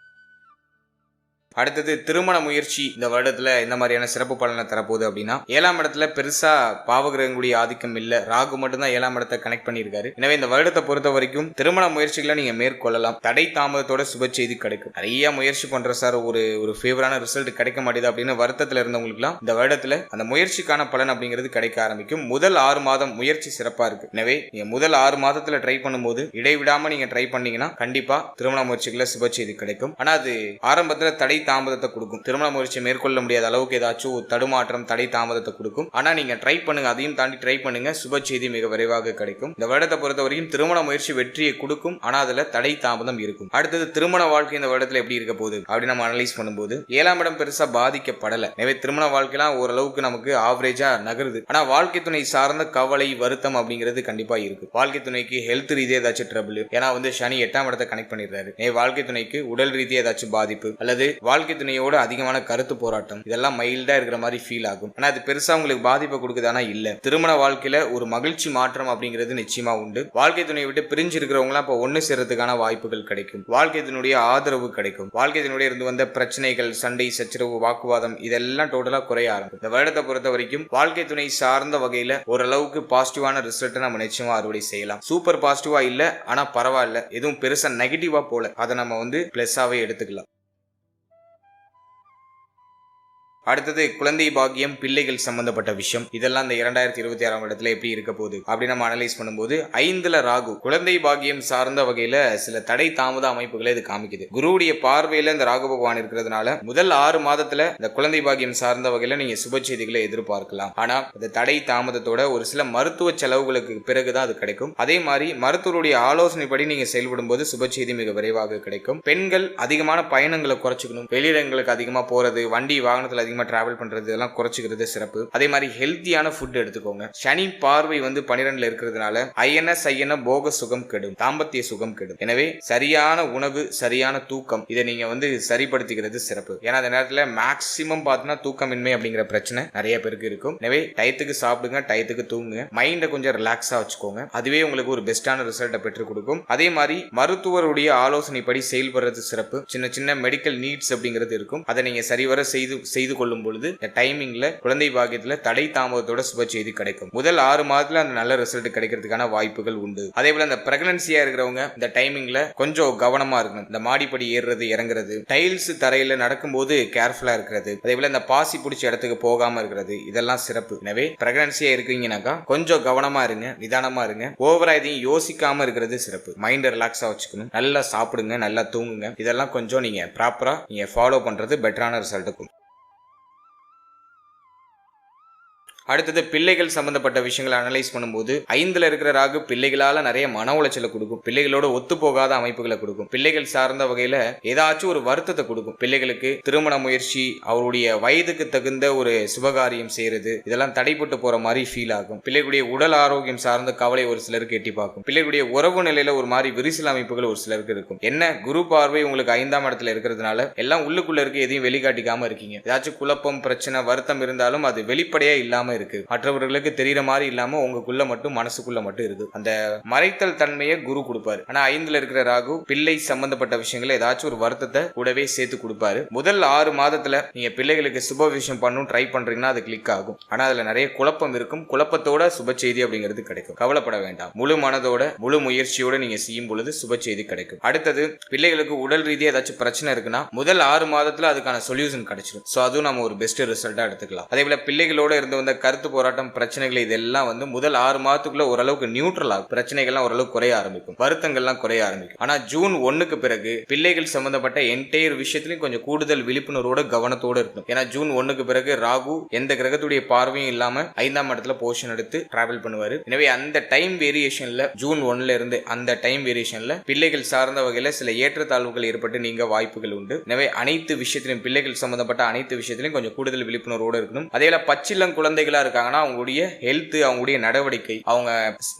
அடுத்தது திருமண முயற்சி இந்த வருடத்துல இந்த மாதிரியான சிறப்பு பலனை தரப்போகுது அப்படின்னா 7ஆம் இடத்துல பெருசா பாவகிரகங்களுடைய ஆதிக்கம் இல்ல. ராகு மட்டும்தான் 7ஆம் இடத்தை கனெக்ட் பண்ணியிருக்காரு. எனவே இந்த வருடத்தை பொறுத்த வரைக்கும் திருமண முயற்சிகளை நீங்க மேற்கொள்ளலாம். தடை தாமதத்தோட சுப செய்தி கிடைக்கும். நிறைய முயற்சி பண்ற சார் ஒரு ஃபேவரான ரிசல்ட் கிடைக்க மாட்டேது அப்படின்னு வருத்தத்துல இருந்தவங்களுக்குலாம் இந்த வருடத்துல அந்த முயற்சிக்கான பலன் அப்படிங்கிறது கிடைக்க ஆரம்பிக்கும். முதல் 6 மாதம் முயற்சி சிறப்பா இருக்கு. எனவே நீங்க முதல் 6 மாதத்துல ட்ரை பண்ணும்போது இடைவிடாம நீங்க ட்ரை பண்ணீங்கன்னா கண்டிப்பா திருமண முயற்சிகளை சுப செய்தி கிடைக்கும். ஆனா அது ஆரம்பத்துல தடை தாமதத்தை கொடுக்கும். திருமண முயற்சி மேற்கொள்ள முடியாத அளவுக்கு ஏதாச்சும் தடுமாற்றம், தடை தாமதத்தை கொடுக்கும். ஆனா நீங்க ட்ரை பண்ணுங்க, அதையும் தாண்டி ட்ரை பண்ணுங்க, சுப செய்தி மிக விரைவாக கிடைக்கும். இந்த வருடத்தை பொறுத்த வரைக்கும் திருமண முயற்சி வெற்றியை கொடுக்கும், ஆனா அதுல தடை தாமதம் இருக்கும். அடுத்தது திருமண வாழ்க்கை இந்த வருடத்துல எப்படி இருக்க போகுது அப்படி நம்ம அனலைஸ் பண்ணும்போது 7ஆம் இடம் பெருசா பாதிக்கப்படல. எனவே திருமண வாழ்க்கைலாம் ஓரளவுக்கு நமக்கு ஆவரேஜா நகருது. ஆனா வாழ்க்கை துணை சார்ந்த கவலை, வருத்தம் அப்படிங்கிறது கண்டிப்பா இருக்கு. வாழ்க்கை துணைக்கு ஹெல்த் ரீதியா ஏதாச்சும் ட்ரபிள், ஏன்னா சனி 8ஆம் இடத்தை கனெக்ட் பண்ணிடுறாரு. வாழ்க்கை துணைக்கு உடல் ரீதியா ஏதாச்சும் பாதிப்பு அல்லது வாழ்க்கை துணையோட அதிகமான கருத்து போராட்டம், இதெல்லாம் மைல்டா இருக்கிற மாதிரி ஃபீல் ஆகும். ஆனா அது பெருசா உங்களுக்கு பாதிப்பை கொடுக்குதானா இல்ல. திருமண வாழ்க்கையில ஒரு மகிழ்ச்சி மாற்றம் அப்படிங்கிறது நிச்சயமா உண்டு. வாழ்க்கை துணையை விட்டு பிரிஞ்சு இருக்கிறவங்க இப்ப ஒண்ணு சேர்றதுக்கான வாய்ப்புகள் கிடைக்கும். வாழ்க்கை துணையுடைய ஆதரவு கிடைக்கும். வாழ்க்கை துணையுடைய இருந்து வந்த பிரச்சனைகள், சண்டை, சச்சரவு, வாக்குவாதம் இதெல்லாம் டோட்டலா குறைய ஆரம்பிக்கும். இந்த வருடத்தை பொறுத்த வரைக்கும் வாழ்க்கை துணை சார்ந்த வகையில ஓரளவுக்கு பாசிட்டிவான ரிசல்ட் நம்ம நிச்சயமா அறுவடை செய்யலாம். சூப்பர் பாசிட்டிவா இல்ல, ஆனா பரவாயில்ல, எதுவும் பெருசா நெகட்டிவா போல, அதை நம்ம பிளஸ்ஸாவே எடுத்துக்கலாம். அடுத்தது குழந்தை பாக்கியம், பிள்ளைகள் சம்பந்தப்பட்ட விஷயம். இதெல்லாம் இந்த 2026ஆம் இடத்துல எப்படி இருக்க போகுது அப்படி நம்ம அனலைஸ் பண்ணும்போது 5ல ராகு குழந்தை பாக்கியம் சார்ந்த வகையில சில தடை தாமத அமைப்புகளை இது காமிக்குது. குருவுடைய பார்வையில இந்த ராகு பகவான் இருக்கிறதுனால முதல் 6 மாதத்துல இந்த குழந்தை பாக்கியம் சார்ந்த வகையில நீங்க சுப செய்திகளை எதிர்பார்க்கலாம். ஆனா இந்த தடை தாமதத்தோட ஒரு சில மருத்துவ செலவுகளுக்கு பிறகுதான் அது கிடைக்கும். அதே மாதிரி மருத்துவருடைய ஆலோசனைப்படி நீங்க செயல்படும் போது சுப செய்தி மிக விரைவாக கிடைக்கும். பெண்கள் அதிகமான பயணங்களை குறைச்சிக்கணும். வெளியிடங்களுக்கு அதிகமா போறது, வண்டி வாகனத்துல அதிகமா டிராவல் பண்றது, இதெல்லாம் குறைச்சிக்கிறது சிறப்பு. அதே மாதிரி ஹெல்த்தியான ஃபுட் எடுத்துக்கோங்க. சனி பார்வை 12ல இருக்கிறதுனால ஐஎன்எஸ் போக சுகம் கெடும், தாம்பத்திய சுகம் கெடும். எனவே சரியான உணவு, சரியான தூக்கம், இதை நீங்க சரிப்படுத்திக்கிறது சிறப்பு. ஏன்னா அந்த நேரத்தில் மேக்சிமம் பார்த்தீங்கன்னா தூக்கமின்மை அப்படிங்கிற பிரச்சனை நிறைய பேருக்கு இருக்கும். எனவே டயத்துக்கு சாப்பிடுங்க, டயத்துக்கு தூங்குங்க, மைண்டை கொஞ்சம் ரிலாக்ஸா வச்சுக்கோங்க. அதுவே உங்களுக்கு ஒரு பெஸ்டான ரிசல்ட்டை பெற்றுக் கொடுக்கும். அதே மாதிரி மருத்துவருடைய ஆலோசனைப்படி செயல்படுறது சிறப்பு. சின்ன சின்ன மெடிக்கல் நீட்ஸ் அப்படிங்கிறது இருக்கும். அதை நீங்க சரிவர செய்து கொள்ளும் பொழுது டைமிங்ல குழந்தை பாக்கியத்துல தடை தாமதத்தோட சுப செய்தி கிடைக்கும். முதல் 6 மாதத்துல அந்த நல்ல ரிசல்ட் கிடைக்கிறதுக்கான வாய்ப்புகள் உண்டு. அதே போல இந்த பிரெக்னன்சியா இருக்கிறவங்க இந்த டைமிங்ல கொஞ்சம் கவனமா இருக்கணும். இந்த மாடிப்படி ஏறுறது, இறங்குறது, டைல்ஸ் தரையில நடக்கும்போது கேர்ஃபுல்லா இருக்கிறது, அதே போல இந்த பாசி பிடிச்ச இடத்துக்கு போகாம இருக்கிறது, இதெல்லாம் சிறப்பு. எனவே பிரெக்னன்சியா இருக்கீங்கன்னாக்கா கொஞ்சம் கவனமா இருங்க, நிதானமா இருங்க. ஓவரா எதையும் யோசிக்காம இருக்கிறது சிறப்பு. மைண்ட் ரிலாக்ஸா வச்சுக்கணும். நல்லா சாப்பிடுங்க, நல்லா தூங்குங்க. இதெல்லாம் கொஞ்சம் நீங்க ப்ராப்பரா நீங்க ஃபாலோ பண்றது பெட்டரான ரிசல்ட் இருக்கும். அடுத்தது பிள்ளைகள் சம்பந்தப்பட்ட விஷயங்களை அனலைஸ் பண்ணும்போது 5ல இருக்கிற ராகு பிள்ளைகளால நிறைய மன உளைச்சலை கொடுக்கும். பிள்ளைகளோட ஒத்து போகாத அமைப்புகளை கொடுக்கும். பிள்ளைகள் சார்ந்த வகையில ஏதாச்சும் ஒரு வருத்தத்தை கொடுக்கும். பிள்ளைகளுக்கு திருமண முயற்சி, அவருடைய வயதுக்கு தகுந்த ஒரு சுபகாரியம் செய்யறது, இதெல்லாம் தடைப்பட்டு போற மாதிரி ஃபீல் ஆகும். பிள்ளைகளுடைய உடல் ஆரோக்கியம் சார்ந்த கவலை ஒரு சிலருக்கு எட்டி பார்க்கும். பிள்ளைகளுடைய உறவு நிலையில ஒரு மாதிரி விரிசல் அமைப்புகள் ஒரு சிலருக்கு இருக்கும். என்ன குரு பார்வை உங்களுக்கு 5ஆம் இடத்துல இருக்கிறதுனால எல்லாம் உள்ளுக்குள்ள இருக்கு, எதையும் வெளிக்காட்டிக்காம இருக்கீங்க. ஏதாச்சும் குழப்பம், பிரச்சனை, வருத்தம் இருந்தாலும் அது வெளிப்படையா இல்லாம இருக்கு. மற்றவர்களுக்கு தெரியற மாதிரி இல்லாம உங்களுக்குள்ள மட்டும், மனசுக்குள்ள மட்டும் இருக்கு. அந்த மறைத்தல் தன்மையை குரு கொடுப்பாரு. ஆனா 5ல இருக்கிற ராகு பிள்ளை சம்பந்தப்பட்ட விஷயங்களை ஏதாச்சும் ஒரு வருத்தத்தை கூடவே சேர்த்து கொடுப்பாரு. முதல் 6 மாதத்துல நீங்க பிள்ளைகளுக்கு சுப விஷயம் பண்ணணும் ட்ரை பண்றீங்கன்னா அது கிளிக் ஆகும். ஆனா அதுல நிறைய குழப்பம் இருக்கும். குழப்பத்தோட சுப செய்தி அப்படிங்கிறது கிடைக்கும். கவலைப்பட வேண்டாம். முழு மனதோட, முழு முயற்சியோட நீங்க செய்யும் பொழுது சுப செய்தி கிடைக்கும். அடுத்தது பிள்ளைகளுக்கு உடல் ரீதியா ஏதாச்சும் பிரச்சனை இருக்குன்னா முதல் 6 மாதத்துல அதுக்கான சொல்யூஷன் கிடைச்சிடும். சோ அதுவும் நம்ம ஒரு பெஸ்ட் ரிசல்ட்டா எடுத்துக்கலாம். அதே போல பிள்ளைகளோட இருந்து வந்த கருத்து போராட்டம், பிரச்சனைகள் இதெல்லாம் முதல் 6 மாதத்துக்குள்ள ஓரளவுக்கு நியூட்ரல் ஆகும். பிரச்சனைகள்லாம் ஓரளவுக்கு குறைய ஆரம்பிக்கும், வருத்தங்கள்லாம் குறைய ஆரம்பிக்கும். ஆனா ஜூன் 1க்கு பிறகு பிள்ளைகள் சம்பந்தப்பட்ட என்டையர் விஷயத்திலையும் கொஞ்சம் கூடுதல் விழிப்புணர்வோட, கவனத்தோட இருக்கும். ஏன்னா ஜூன் 1க்கு பிறகு ராகு எந்த கிரகத்துடைய பார்வையும் இல்லாம 5ஆம் இடத்துல போர்ஷன் எடுத்து டிராவல் பண்ணுவாரு. எனவே அந்த டைம் வேரியேஷன்ல, ஜூன் 1ல இருந்து அந்த டைம் வேரியேஷன்ல பிள்ளைகள் சார்ந்த வகையில சில ஏற்றத்தாழ்வுகள் ஏற்பட்டு நீங்க வாய்ப்புகள் உண்டு. எனவே அனைத்து விஷயத்திலும், பிள்ளைகள் சம்பந்தப்பட்ட அனைத்து விஷயத்திலும் கொஞ்சம் கூடுதல் விழிப்புணர்வோட இருக்கணும். அதே போல பச்சிளம் குழந்தைகளா இருக்காங்கன்னா அவங்களுடைய ஹெல்த், அவங்களுடைய நடவடிக்கை, அவங்க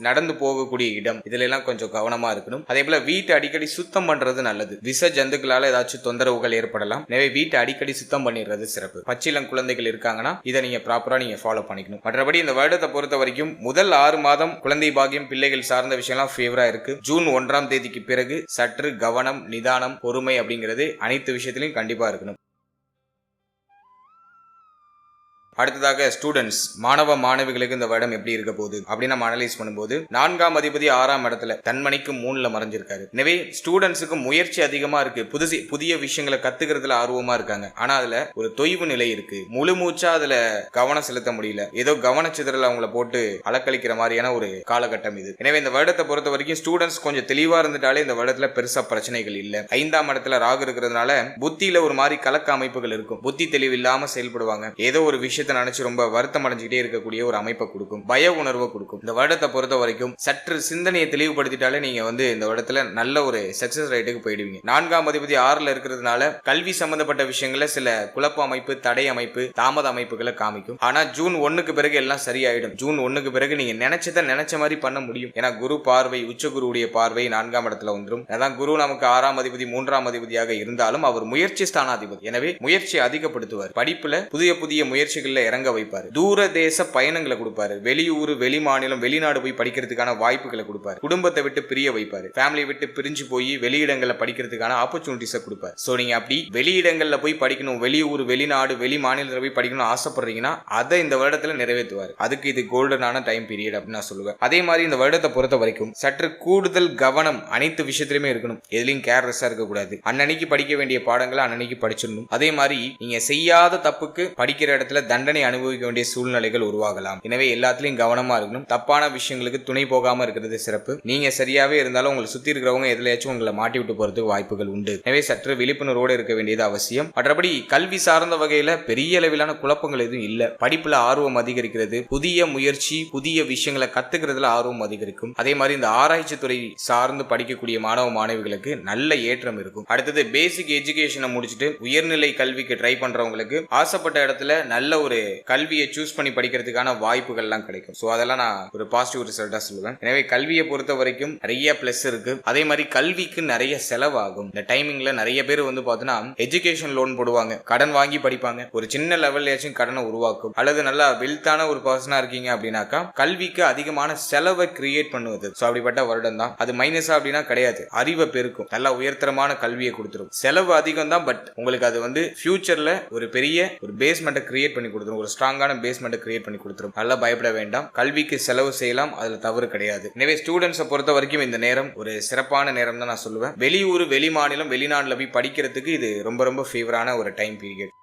நடந்து போகக்கூடிய இடம், இதுல எல்லாம் கொஞ்சம் கவனமா இருக்கணும். அதே போல வீட்டை அடிக்கடி சுத்தம் பண்றது நல்லது. விஷ ஜந்துக்களால ஏதாச்சும் தொந்தரவுகள் ஏற்படலாம். எனவே வீட்டை அடிக்கடி சுத்தம் பண்ணிடுறது சிறப்பு. பச்சிளம் குழந்தைகள் இருக்காங்கன்னா இதை நீங்க ப்ராப்பரா நீங்க ஃபாலோ பண்ணிக்கணும். மற்றபடி இந்த வருடத்தை பொறுத்த வரைக்கும் முதல் 6 மாதம் குழந்தை பாக்கியம், பிள்ளைகள் சார்ந்த விஷயம்லாம் ஃபேவரா இருக்கு. ஜூன் 1ஆம் தேதிக்கு பிறகு சற்று கவனம், நிதானம், பொறுமை அப்படிங்கிறது அனைத்து விஷயத்திலையும் கண்டிப்பா இருக்கணும். அடுத்ததாக ஸ்டூடெண்ட்ஸ் மாணவிகளுக்கு இந்த வருடம் எப்படி இருக்க போகுது அப்படின்னு நம்ம அனலைஸ் பண்ணும்போது 4ஆம் அதிபதி 6ஆம் இடத்துல தன்மணிக்கு 3ல மறைஞ்சிருக்காரு. எனவே ஸ்டூடெண்ட்ஸுக்கு முயற்சி அதிகமா இருக்கு, புதிய விஷயங்களை கத்துக்கிறதுல ஆர்வமா இருக்காங்க. ஆனா அதுல ஒரு தொய்வு நிலை இருக்கு, முழு மூச்சா அதுல கவனம் செலுத்த முடியல, ஏதோ கவனச்சிதறல் அவங்கள போட்டு அலக்களிக்கிற மாதிரியான ஒரு காலகட்டம் இது. எனவே இந்த வருடத்தை பொறுத்த வரைக்கும் ஸ்டூடெண்ட்ஸ் கொஞ்சம் தெளிவா இருந்துட்டாலே இந்த வருடத்துல பெருசா பிரச்சனைகள் இல்ல. 5ஆம் இடத்துல ராகு இருக்கிறதுனால புத்தியில ஒரு மாதிரி கலக்க அமைப்புகள் இருக்கும், புத்தி தெளிவு இல்லாம செயல்படுவாங்க, ஏதோ ஒரு விஷயத்தை நினைச்சு ரொம்ப வருத்தம் அடைஞ்சுக்கிட்டே இருக்கக்கூடிய ஒரு அமைப்பை கொடுக்கும், பய உணர்வை கொடுக்கும். இந்த வருடத்தை பொறுத்த வரைக்கும் சற்று சிந்தனையை தெளிவுபடுத்திட்டாலே நீங்க இந்த வருடத்துல நல்ல ஒரு சக்சஸ் ரேட்டுக்கு போயிடுவீங்க. 4ஆம் அதிபதி 6ல இருக்கிறதுனால கல்வி சம்பந்தப்பட்ட விஷயங்கள சில குழப்ப அமைப்பு, தடை அமைப்பு, தாமத அமைப்புகளை காமிக்கும். ஆனா ஜூன் 1க்கு பிறகு எல்லாம் சரியாயிடும். ஜூன் 1க்கு பிறகு நீங்க நினைச்ச மாதிரி பண்ண முடியும். ஏன்னா குரு பார்வை, உச்ச குருவுடைய பார்வை 4ஆம் இடத்துல வந்துடும். அதான் குரு நமக்கு 6ஆம் அதிபதி 3ஆம் அதிபதியாக இருந்தாலும் அவர் முயற்சி ஸ்தானாதிபதி. எனவே முயற்சியை அதிகப்படுத்துவார், படிப்புல புதிய முயற்சிகள்ல இறங்க வைப்பார், தூர தேச பயணங்களை கொடுப்பாரு, வெளியூர், வெளி மாநிலம், வெளிநாடு போய் படிக்கிறதுக்கான வாய்ப்புகளை கொடுப்பாரு, குடும்பத்தை விட்டு பிரிய வைப்பாரு, ஃபேமிலியை விட்டு பிரிஞ்சு போய் வெளியிடங்கள்ல படிக்கிறதுக்கான ஆப்பர்ச்சுனிட்டிஸை கொடுப்பாரு. சோ நீங்க அப்படி வெளியிடங்கள்ல போய் படிக்கணும், வெளியூர், வெளிநாடு, வெளி மாநிலத்துல போய் படிக்கணும் ஆசைப்படுறீங்கன்னா அதை இந்த வருடத்துல நிறைவேற்றுவார். அதுக்கு இது கோல்டனான டைம் பீரியட் அப்படின்னு நான் சொல்லுவேன். அதே மாதிரி இந்த வருடத்தை பொறுத்த வரைக்கும் சற்று கூடுதல் கவனம் அனைத்து விஷயத்திலுமே இருக்கணும், எதுலையும் கேர்லெஸ்ஸா இருக்கக்கூடாது. அன்னன்னைக்கு படிக்க வேண்டிய பாடங்களை அன்னன்னைக்கு படிச்சிடணும். அதே மாதிரி நீங்க செய்யாத தப்புக்கு படிக்கிற இடத்துல தண்டனை அனுபவிக்க வேண்டிய சூழ்நிலைகள் உருவாகலாம். எனவே எல்லாத்திலையும் கவனமா இருக்கணும், தப்பான விஷயங்களுக்கு துணை போகாம இருக்கிறது சிறப்பு. நீங்க சரியாவே இருந்தாலும் உங்களை சுத்தி இருக்கிறவங்க எதுலையாச்சும் உங்களை மாட்டி விட்டு போறதுக்கு வாய்ப்புகள் உண்டு. எனவே சற்று விழிப்புணர்வோடு இருக்க வேண்டியது அவசியம். மற்றபடி கல்வி சார்ந்த வகையில பெரிய அளவிலான குழப்பங்கள் எதுவும் இல்ல. படிப்புல ஆர்வம் அதிகரிக்கிறது, புதிய முயற்சி, புதிய விஷயங்களை கத்துக்கிறதுல ஆர்வம் அதிகரிக்கும். அதே மாதிரி இந்த ஆராய்ச்சி துறை சார்ந்து படிக்கக்கூடிய மாணவிகளுக்கு நல்ல ஏற்றம் இருக்கும். அடுத்தது பேசிக் எஜுகேஷனை முடிச்சுட்டு உயர்நிலை கல்விக்கு ட்ரை பண்றவங்களுக்கு ஆசைப்பட்ட இடத்துல நல்ல ஒரு கல்வியை சூஸ் பண்ணி படிக்கிறதுக்கான வாய்ப்புகள்லாம் கிடைக்கும். ஸோ அதெல்லாம் நான் ஒரு பாசிட்டிவ் ரிசல்ட்டா சொல்லுவேன். எனவே கல்வியை பொறுத்த வரைக்கும் நிறைய பிளஸ் இருக்கு. அதே மாதிரி கல்விக்கு நிறைய செலவாகும். இந்த டைமிங்ல நிறைய பேர் பார்த்தீங்கன்னா எஜுகேஷன் லோன் போடுவாங்க, கடன் வாங்கி படிப்பாங்க, ஒரு சின்ன லெவல்லையாச்சும் கடனை உருவாக்கும். அல்லது நல்லா வெல்த்தான ஒரு பர்சனா இருக்கீங்க அப்படின்னாக்கா கல்விக்கு அதிகமான செலவை கிரியேட் பண்ணுவது. ஸோ அப்படிப்பட்ட வருடம் தான் அது. மைனஸா அப்படின்னா கிடையாது, அறிவை பெருக்கும், நல்ல உயர்தரமான கல்வியை கொடுத்துரும். செலவு அதிகம் தான், பட் உங்களுக்கு அது ஃபியூச்சர்ல ஒரு பெரிய ஒரு பேஸ்மெண்ட்டை கிரியேட் பண்ணி கொடுத்துரும், ஒரு ஸ்ட்ராங்கான பேஸ்மெண்ட்டை கிரியேட் பண்ணி கொடுத்துரும். நல்லா பயப்பட வேண்டாம், கல்விக்கு செலவு செய்யலாம், அதுல தவறு கிடையாது. எனவே ஸ்டூடெண்ட்ஸை பொறுத்த வரைக்கும் இந்த நேரம் ஒரு சிறப்பான நேரம் தான் நான் சொல்லுவேன். வெளியூர், வெளி மாநிலம், வெளிநாட்டுல போய் படிக்கிறதுக்கு இது ரொம்ப ஃபேவரான ஒரு டைம் பீரியட்.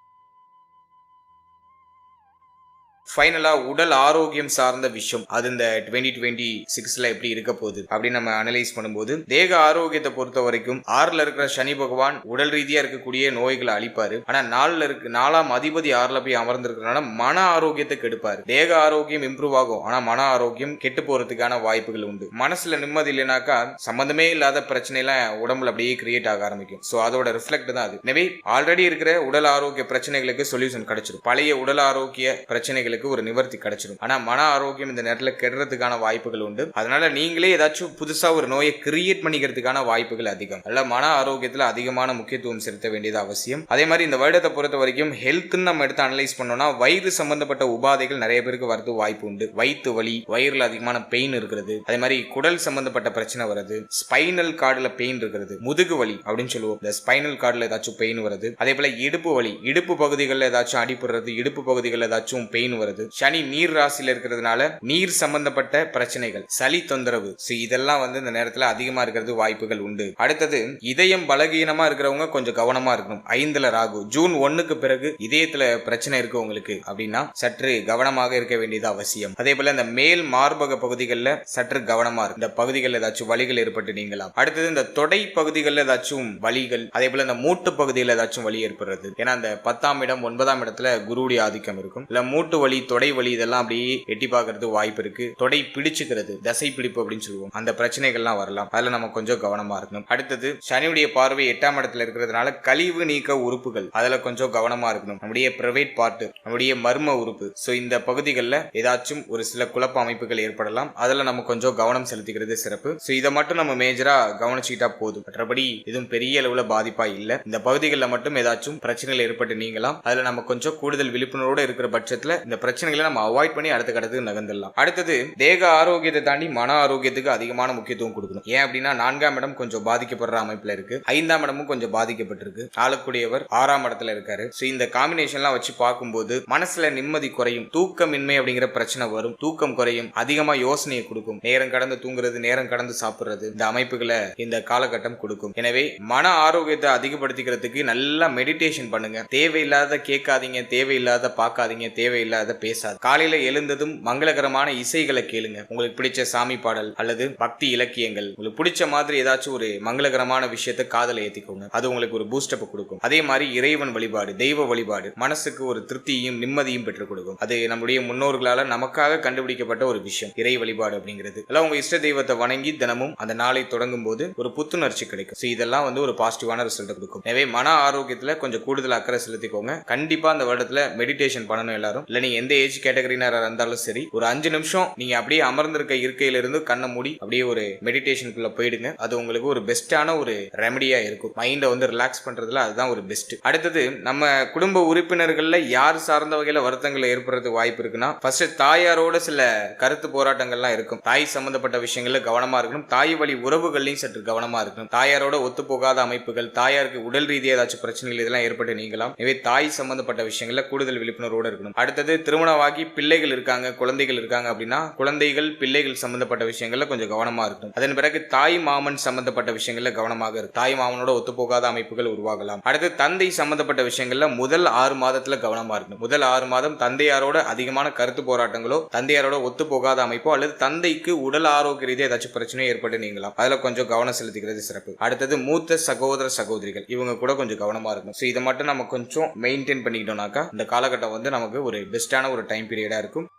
ஃபைனலா உடல் ஆரோக்கியம் சார்ந்த விஷயம் அது இந்த 2026ல எப்படி இருக்க போகுது அப்படின்னு நம்ம அனலைஸ் பண்ணும்போது, தேக ஆரோக்கியத்தை பொறுத்த வரைக்கும் 6ல இருக்கிற சனி பகவான் உடல் ரீதியா இருக்கக்கூடிய நோய்களை அழிப்பாரு. ஆனா 4ஆம் அதிபதி 6ல போய் அமர்ந்திருக்கிறதுனால மன ஆரோக்கியத்தை கெடுப்பாரு. தேக ஆரோக்கியம் இம்ப்ரூவ் ஆகும், ஆனா மன ஆரோக்கியம் கெட்டு போறதுக்கான வாய்ப்புகள் உண்டு. மனசுல நிம்மதி இல்லைனாக்கா சம்பந்தமே இல்லாத பிரச்சனை எல்லாம் உடம்புல அப்படியே கிரியேட் ஆக ஆரம்பிக்கும். சோ அதோட ரிஃப்ளெக்ட் தான் அது. எனவே ஆல்ரெடி இருக்கிற உடல் ஆரோக்கிய பிரச்சனைகளுக்கு சொல்யூஷன் கிடைச்சிடும், பழைய உடல் ஆரோக்கிய பிரச்சனைகளுக்கு ஒரு நிவர்த்தி கிடைச்சிடும். ஆனா மன ஆரோக்கியம் இந்த நேரத்துல கெடுறதுக்கான வாய்ப்புகள் உண்டு. அதனால நீங்களே ஏதாச்சும் புதுசா ஒரு நோயை கிரியேட் பண்ணிக்கிறதுக்கான வாய்ப்புகள் அதிகம். அல்ல மன ஆரோக்கியத்துல அதிகமான முக்கியத்துவம் செலுத்த வேண்டியது அவசியம். அதே மாதிரி இந்த வருடத்தை பொறுத்த வரைக்கும் ஹெல்த்னு நம்ம எடுத்து அனலைஸ் பண்ணோம்னா வயிறு சம்பந்தப்பட்ட உபாதைகள் நிறைய பேருக்கு வரது வாய்ப்பு உண்டு. வயிற்று வலி, வயிறுல அதிகமான பெயின் இருக்கிறது, அதே மாதிரி குடல் சம்பந்தப்பட்ட பிரச்சனை வருது, ஸ்பைனல் கார்டுல பெயின் இருக்கிறது, முதுகு வலி அப்படின்னு சொல்லுவோம், இந்த ஸ்பைனல் கார்டுல ஏதாச்சும் பெயின் வருது. அதே போல இடுப்பு வலி, இடுப்பு பகுதிகளில் ஏதாச்சும் அடிப்படுறது, இடுப்பு பகுதிகளில் ஏதாச்சும் பெயின் வருது. சனி நீர் ராசியில இருக்கிறதுனால நீர் சம்பந்தப்பட்ட பிரச்சனைகள், சளி தொந்தரவு, இதெல்லாம் இந்த நேரத்துல அதிகமா இருக்கிறது வாய்ப்புகள் உண்டு. அடுத்தது இதயம் பலகீனமா இருக்கிறவங்க கொஞ்சம் கவனமா இருக்கணும். 5ல ராகு, ஜூன் 1க்கு பிறகு இதயத்துல பிரச்சனை இருக்கு உங்களுக்கு அப்படின்னா சற்று கவனமாக இருக்க வேண்டியது அவசியம். அதே போல இந்த மேல் மார்பக பகுதிகளில் சற்று கவனமா இருக்கு, இந்த பகுதிகளில் ஏதாச்சும் வலிகள் ஏற்பட்டு நீங்களாம். அடுத்தது இந்த தொடை பகுதிகளில் ஏதாச்சும் வலிகள், அதே போல இந்த மூட்டு பகுதியில் ஏதாச்சும் வலி ஏற்படுறது. ஏன்னா இந்த 10ஆம் இடம் 9ஆம் இடத்துல குருவுடைய ஆதிக்கம் இருக்கும். இல்ல மூட்டு வலி, தொடை வலி இதெல்லாம் அப்படியே எட்டி பார்க்கறது வாய்ப்பு இருக்கு. தொடை பிடிச்சுக்கிறது, தசை பிடிப்பு அப்படின்னு சொல்லுவோம், அந்த பிரச்சனைகள்லாம் வரலாம். அதுல நம்ம கொஞ்சம் கவனமா இருக்கணும். அடுத்தது சனியுடைய பார்வை 8ஆம் இடத்துல இருக்கிறதுனால கழிவு நீக்க உறுப்புகள், அதுல கொஞ்சம் கவனமா இருக்கணும். நம்முடைய பிரைவேட் பார்ட், நம்முடைய மர்ம உறுப்பு, இந்த பகுதிகளில் ஏதாச்சும் ஒரு சில குழப்ப அமைப்புகள் ஏற்படலாம். அதுல நம்ம கொஞ்சம் கவனம் செலுத்திக்கிறது சிறப்பு. இதை மட்டும் நம்ம மேஜரா கவனிச்சுக்கிட்டா போதும். மற்றபடி இதுவும் பெரிய அளவுல பாதிப்பா இல்ல. இந்த பகுதிகளில் மட்டும் ஏதாச்சும் பிரச்சனைகள் ஏற்பட்டு நீங்களாம். அதுல நம்ம கொஞ்சம் கூடுதல் விழிப்புணர்வோடு இருக்கிற பட்சத்துல இந்த பிரச்சனைகளை நம்ம அவாய்ட் பண்ணி அடுத்த கட்டத்துக்கு நகர்ந்துடலாம். அடுத்தது தேக ஆரோக்கியத்தை தாண்டி மன ஆரோக்கியத்துக்கு அதிகமான முக்கியத்துவம் கொடுக்கணும். ஏன் அப்படின்னா 4ஆம் இடம் கொஞ்சம் பாதிக்கப்படுற அமைப்புல இருக்கு, 5ஆம் இடமும் கொஞ்சம் பாதிக்கப்பட்டிருக்கு, ஆளக்கூடியவர் 6ஆம் இடத்துல இருக்காரு. இந்த காம்பினேஷன்லாம் வச்சு பார்க்கும்போது மனசுல நிம்மதி குறையும், தூக்கமின்மை அப்படிங்கிற பிரச்சனை வரும், தூக்கம் குறையும், அதிகமா யோசனையை கொடுக்கும், நேரம் கடந்து தூங்குறது, நேரம் கடந்து சாப்பிடுறது, இந்த அமைப்புகளை இந்த காலகட்டம் கொடுக்கும். எனவே மன ஆரோக்கியத்தை அதிகப்படுத்திக்கிறதுக்கு நல்லா மெடிடேஷன் பண்ணுங்க. தேவையில்லாத கேட்காதீங்க, தேவையில்லாத பார்க்காதீங்க, தேவையில்லாத பேசாது. காலையில எழுந்ததும் மங்களகரமான இசைகளை கேளுங்க. உங்களுக்கு பிடிச்ச சாமி பாடல் அல்லது பக்தி இலக்கியங்கள், உங்களுக்கு பிடிச்ச மாதிரி ஏதாச்சும் ஒரு மங்களகரமான விஷயத்தை காதல ஏத்திக்கோங்க. அது உங்களுக்கு ஒரு பூஸ்டப் கொடுக்கும். அதே மாதிரி இறைவன் வழிபாடு, தெய்வ வழிபாடு மனசுக்கு ஒரு திருப்தியும் நிம்மதியும் பெற்றுக் கொடுக்கும். அது நம்முடைய முன்னோர்களால நமக்காக கண்டுபிடிக்கப்பட்ட ஒரு விஷயம், இறை வழிபாடு அப்படிங்கிறது. எல்லாம் உங்க இஷ்ட தெய்வத்தை வணங்கி தினமும் அந்த நாளை தொடங்கும் போது ஒரு புத்துணர்ச்சி கிடைக்கும். இதெல்லாம் ஒரு பாசிட்டிவான ரிசல்ட் கொடுக்கும். எனவே மன ஆரோக்கியத்துல கொஞ்சம் கூடுதல் அக்கறை செலுத்திக்கோங்க. கண்டிப்பா அந்த வருடத்துல மெடிடேஷன் பண்ணணும் எல்லாரும். இல்ல நீங்க எந்த ஏஜ் கேட்டகரினாரா இருந்தாலும் சரி, ஒரு 5 நிமிஷம் நீங்க அப்படியே அமர்ந்திருக்க இருக்கையில இருந்து கண்ணை மூடி அப்படியே ஒரு மெடிடேஷனுக்குள்ள போயிடுங்க. அது உங்களுக்கு ஒரு பெஸ்டான ஒரு ரெமடியா இருக்கும். மைண்டை ரிலாக்ஸ் பண்றதுல அதுதான் ஒரு பெஸ்ட். அடுத்தது நம்ம குடும்ப உறுப்பினர்கள்ல யார் சார்ந்த வகையில வருத்தங்கள் ஏற்படுறதுக்கு வாய்ப்பு இருக்குன்னா, ஃபர்ஸ்ட் தாயாரோட சில கருத்து போராட்டங்கள்லாம் இருக்கும். தாய் சம்பந்தப்பட்ட விஷயங்கள்ல கவனமா இருக்கணும். தாய் வழி உறவுகள்லையும் சற்று கவனமா இருக்கணும். தாயாரோட ஒத்து போகாத அமைப்புகள், தாயாருக்கு உடல் ரீதியாக ஏதாச்சும் பிரச்சனைகள் இதெல்லாம் ஏற்பட்டு நீங்களாம். எனவே தாய் சம்பந்தப்பட்ட விஷயங்கள்ல கூடுதல் விழிப்புணர்வோடு இருக்கணும். அடுத்தது திருமணமாகி பிள்ளைகள் இருக்காங்க, குழந்தைகள் இருக்காங்க அப்படின்னா குழந்தைகள் பிள்ளைகள் சம்பந்தப்பட்ட விஷயங்கள்ல கொஞ்சம் கவனமா இருக்கணும். அதன் பிறகு தாய் மாமன் சம்பந்தப்பட்ட விஷயங்கள்ல கவனமாக இருக்கும். தாய் மாமனோட ஒத்து போகாத அமைப்புகள் உருவாகலாம். அடுத்து தந்தை சம்பந்தப்பட்ட விஷயங்கள்ல முதல் 6 மாதத்துல கவனமா இருக்கணும். முதல் 6 மாதம் தந்தையாரோட அதிகமான கருத்து போராட்டங்களோ, தந்தையாரோட ஒத்து போகாத அமைப்போ அல்லது தந்தைக்கு உடல் ஆரோக்கிய ரீதியாக ஏதாச்சும் பிரச்சனையோ ஏற்பட்டு நீங்களாம். அதுல கொஞ்சம் கவனம் செலுத்திக்கிறது சிறப்பு. அடுத்தது மூத்த சகோதர சகோதரிகள், இவங்க கூட கொஞ்சம் கவனமா இருக்கும். இதை மட்டும் நம்ம கொஞ்சம் மெயின்டைன் பண்ணிக்கிட்டோம்னாக்கா இந்த காலகட்டம் நமக்கு ஒரு பெஸ்டான ஒரு டைம் பீரியடா இருக்கும்.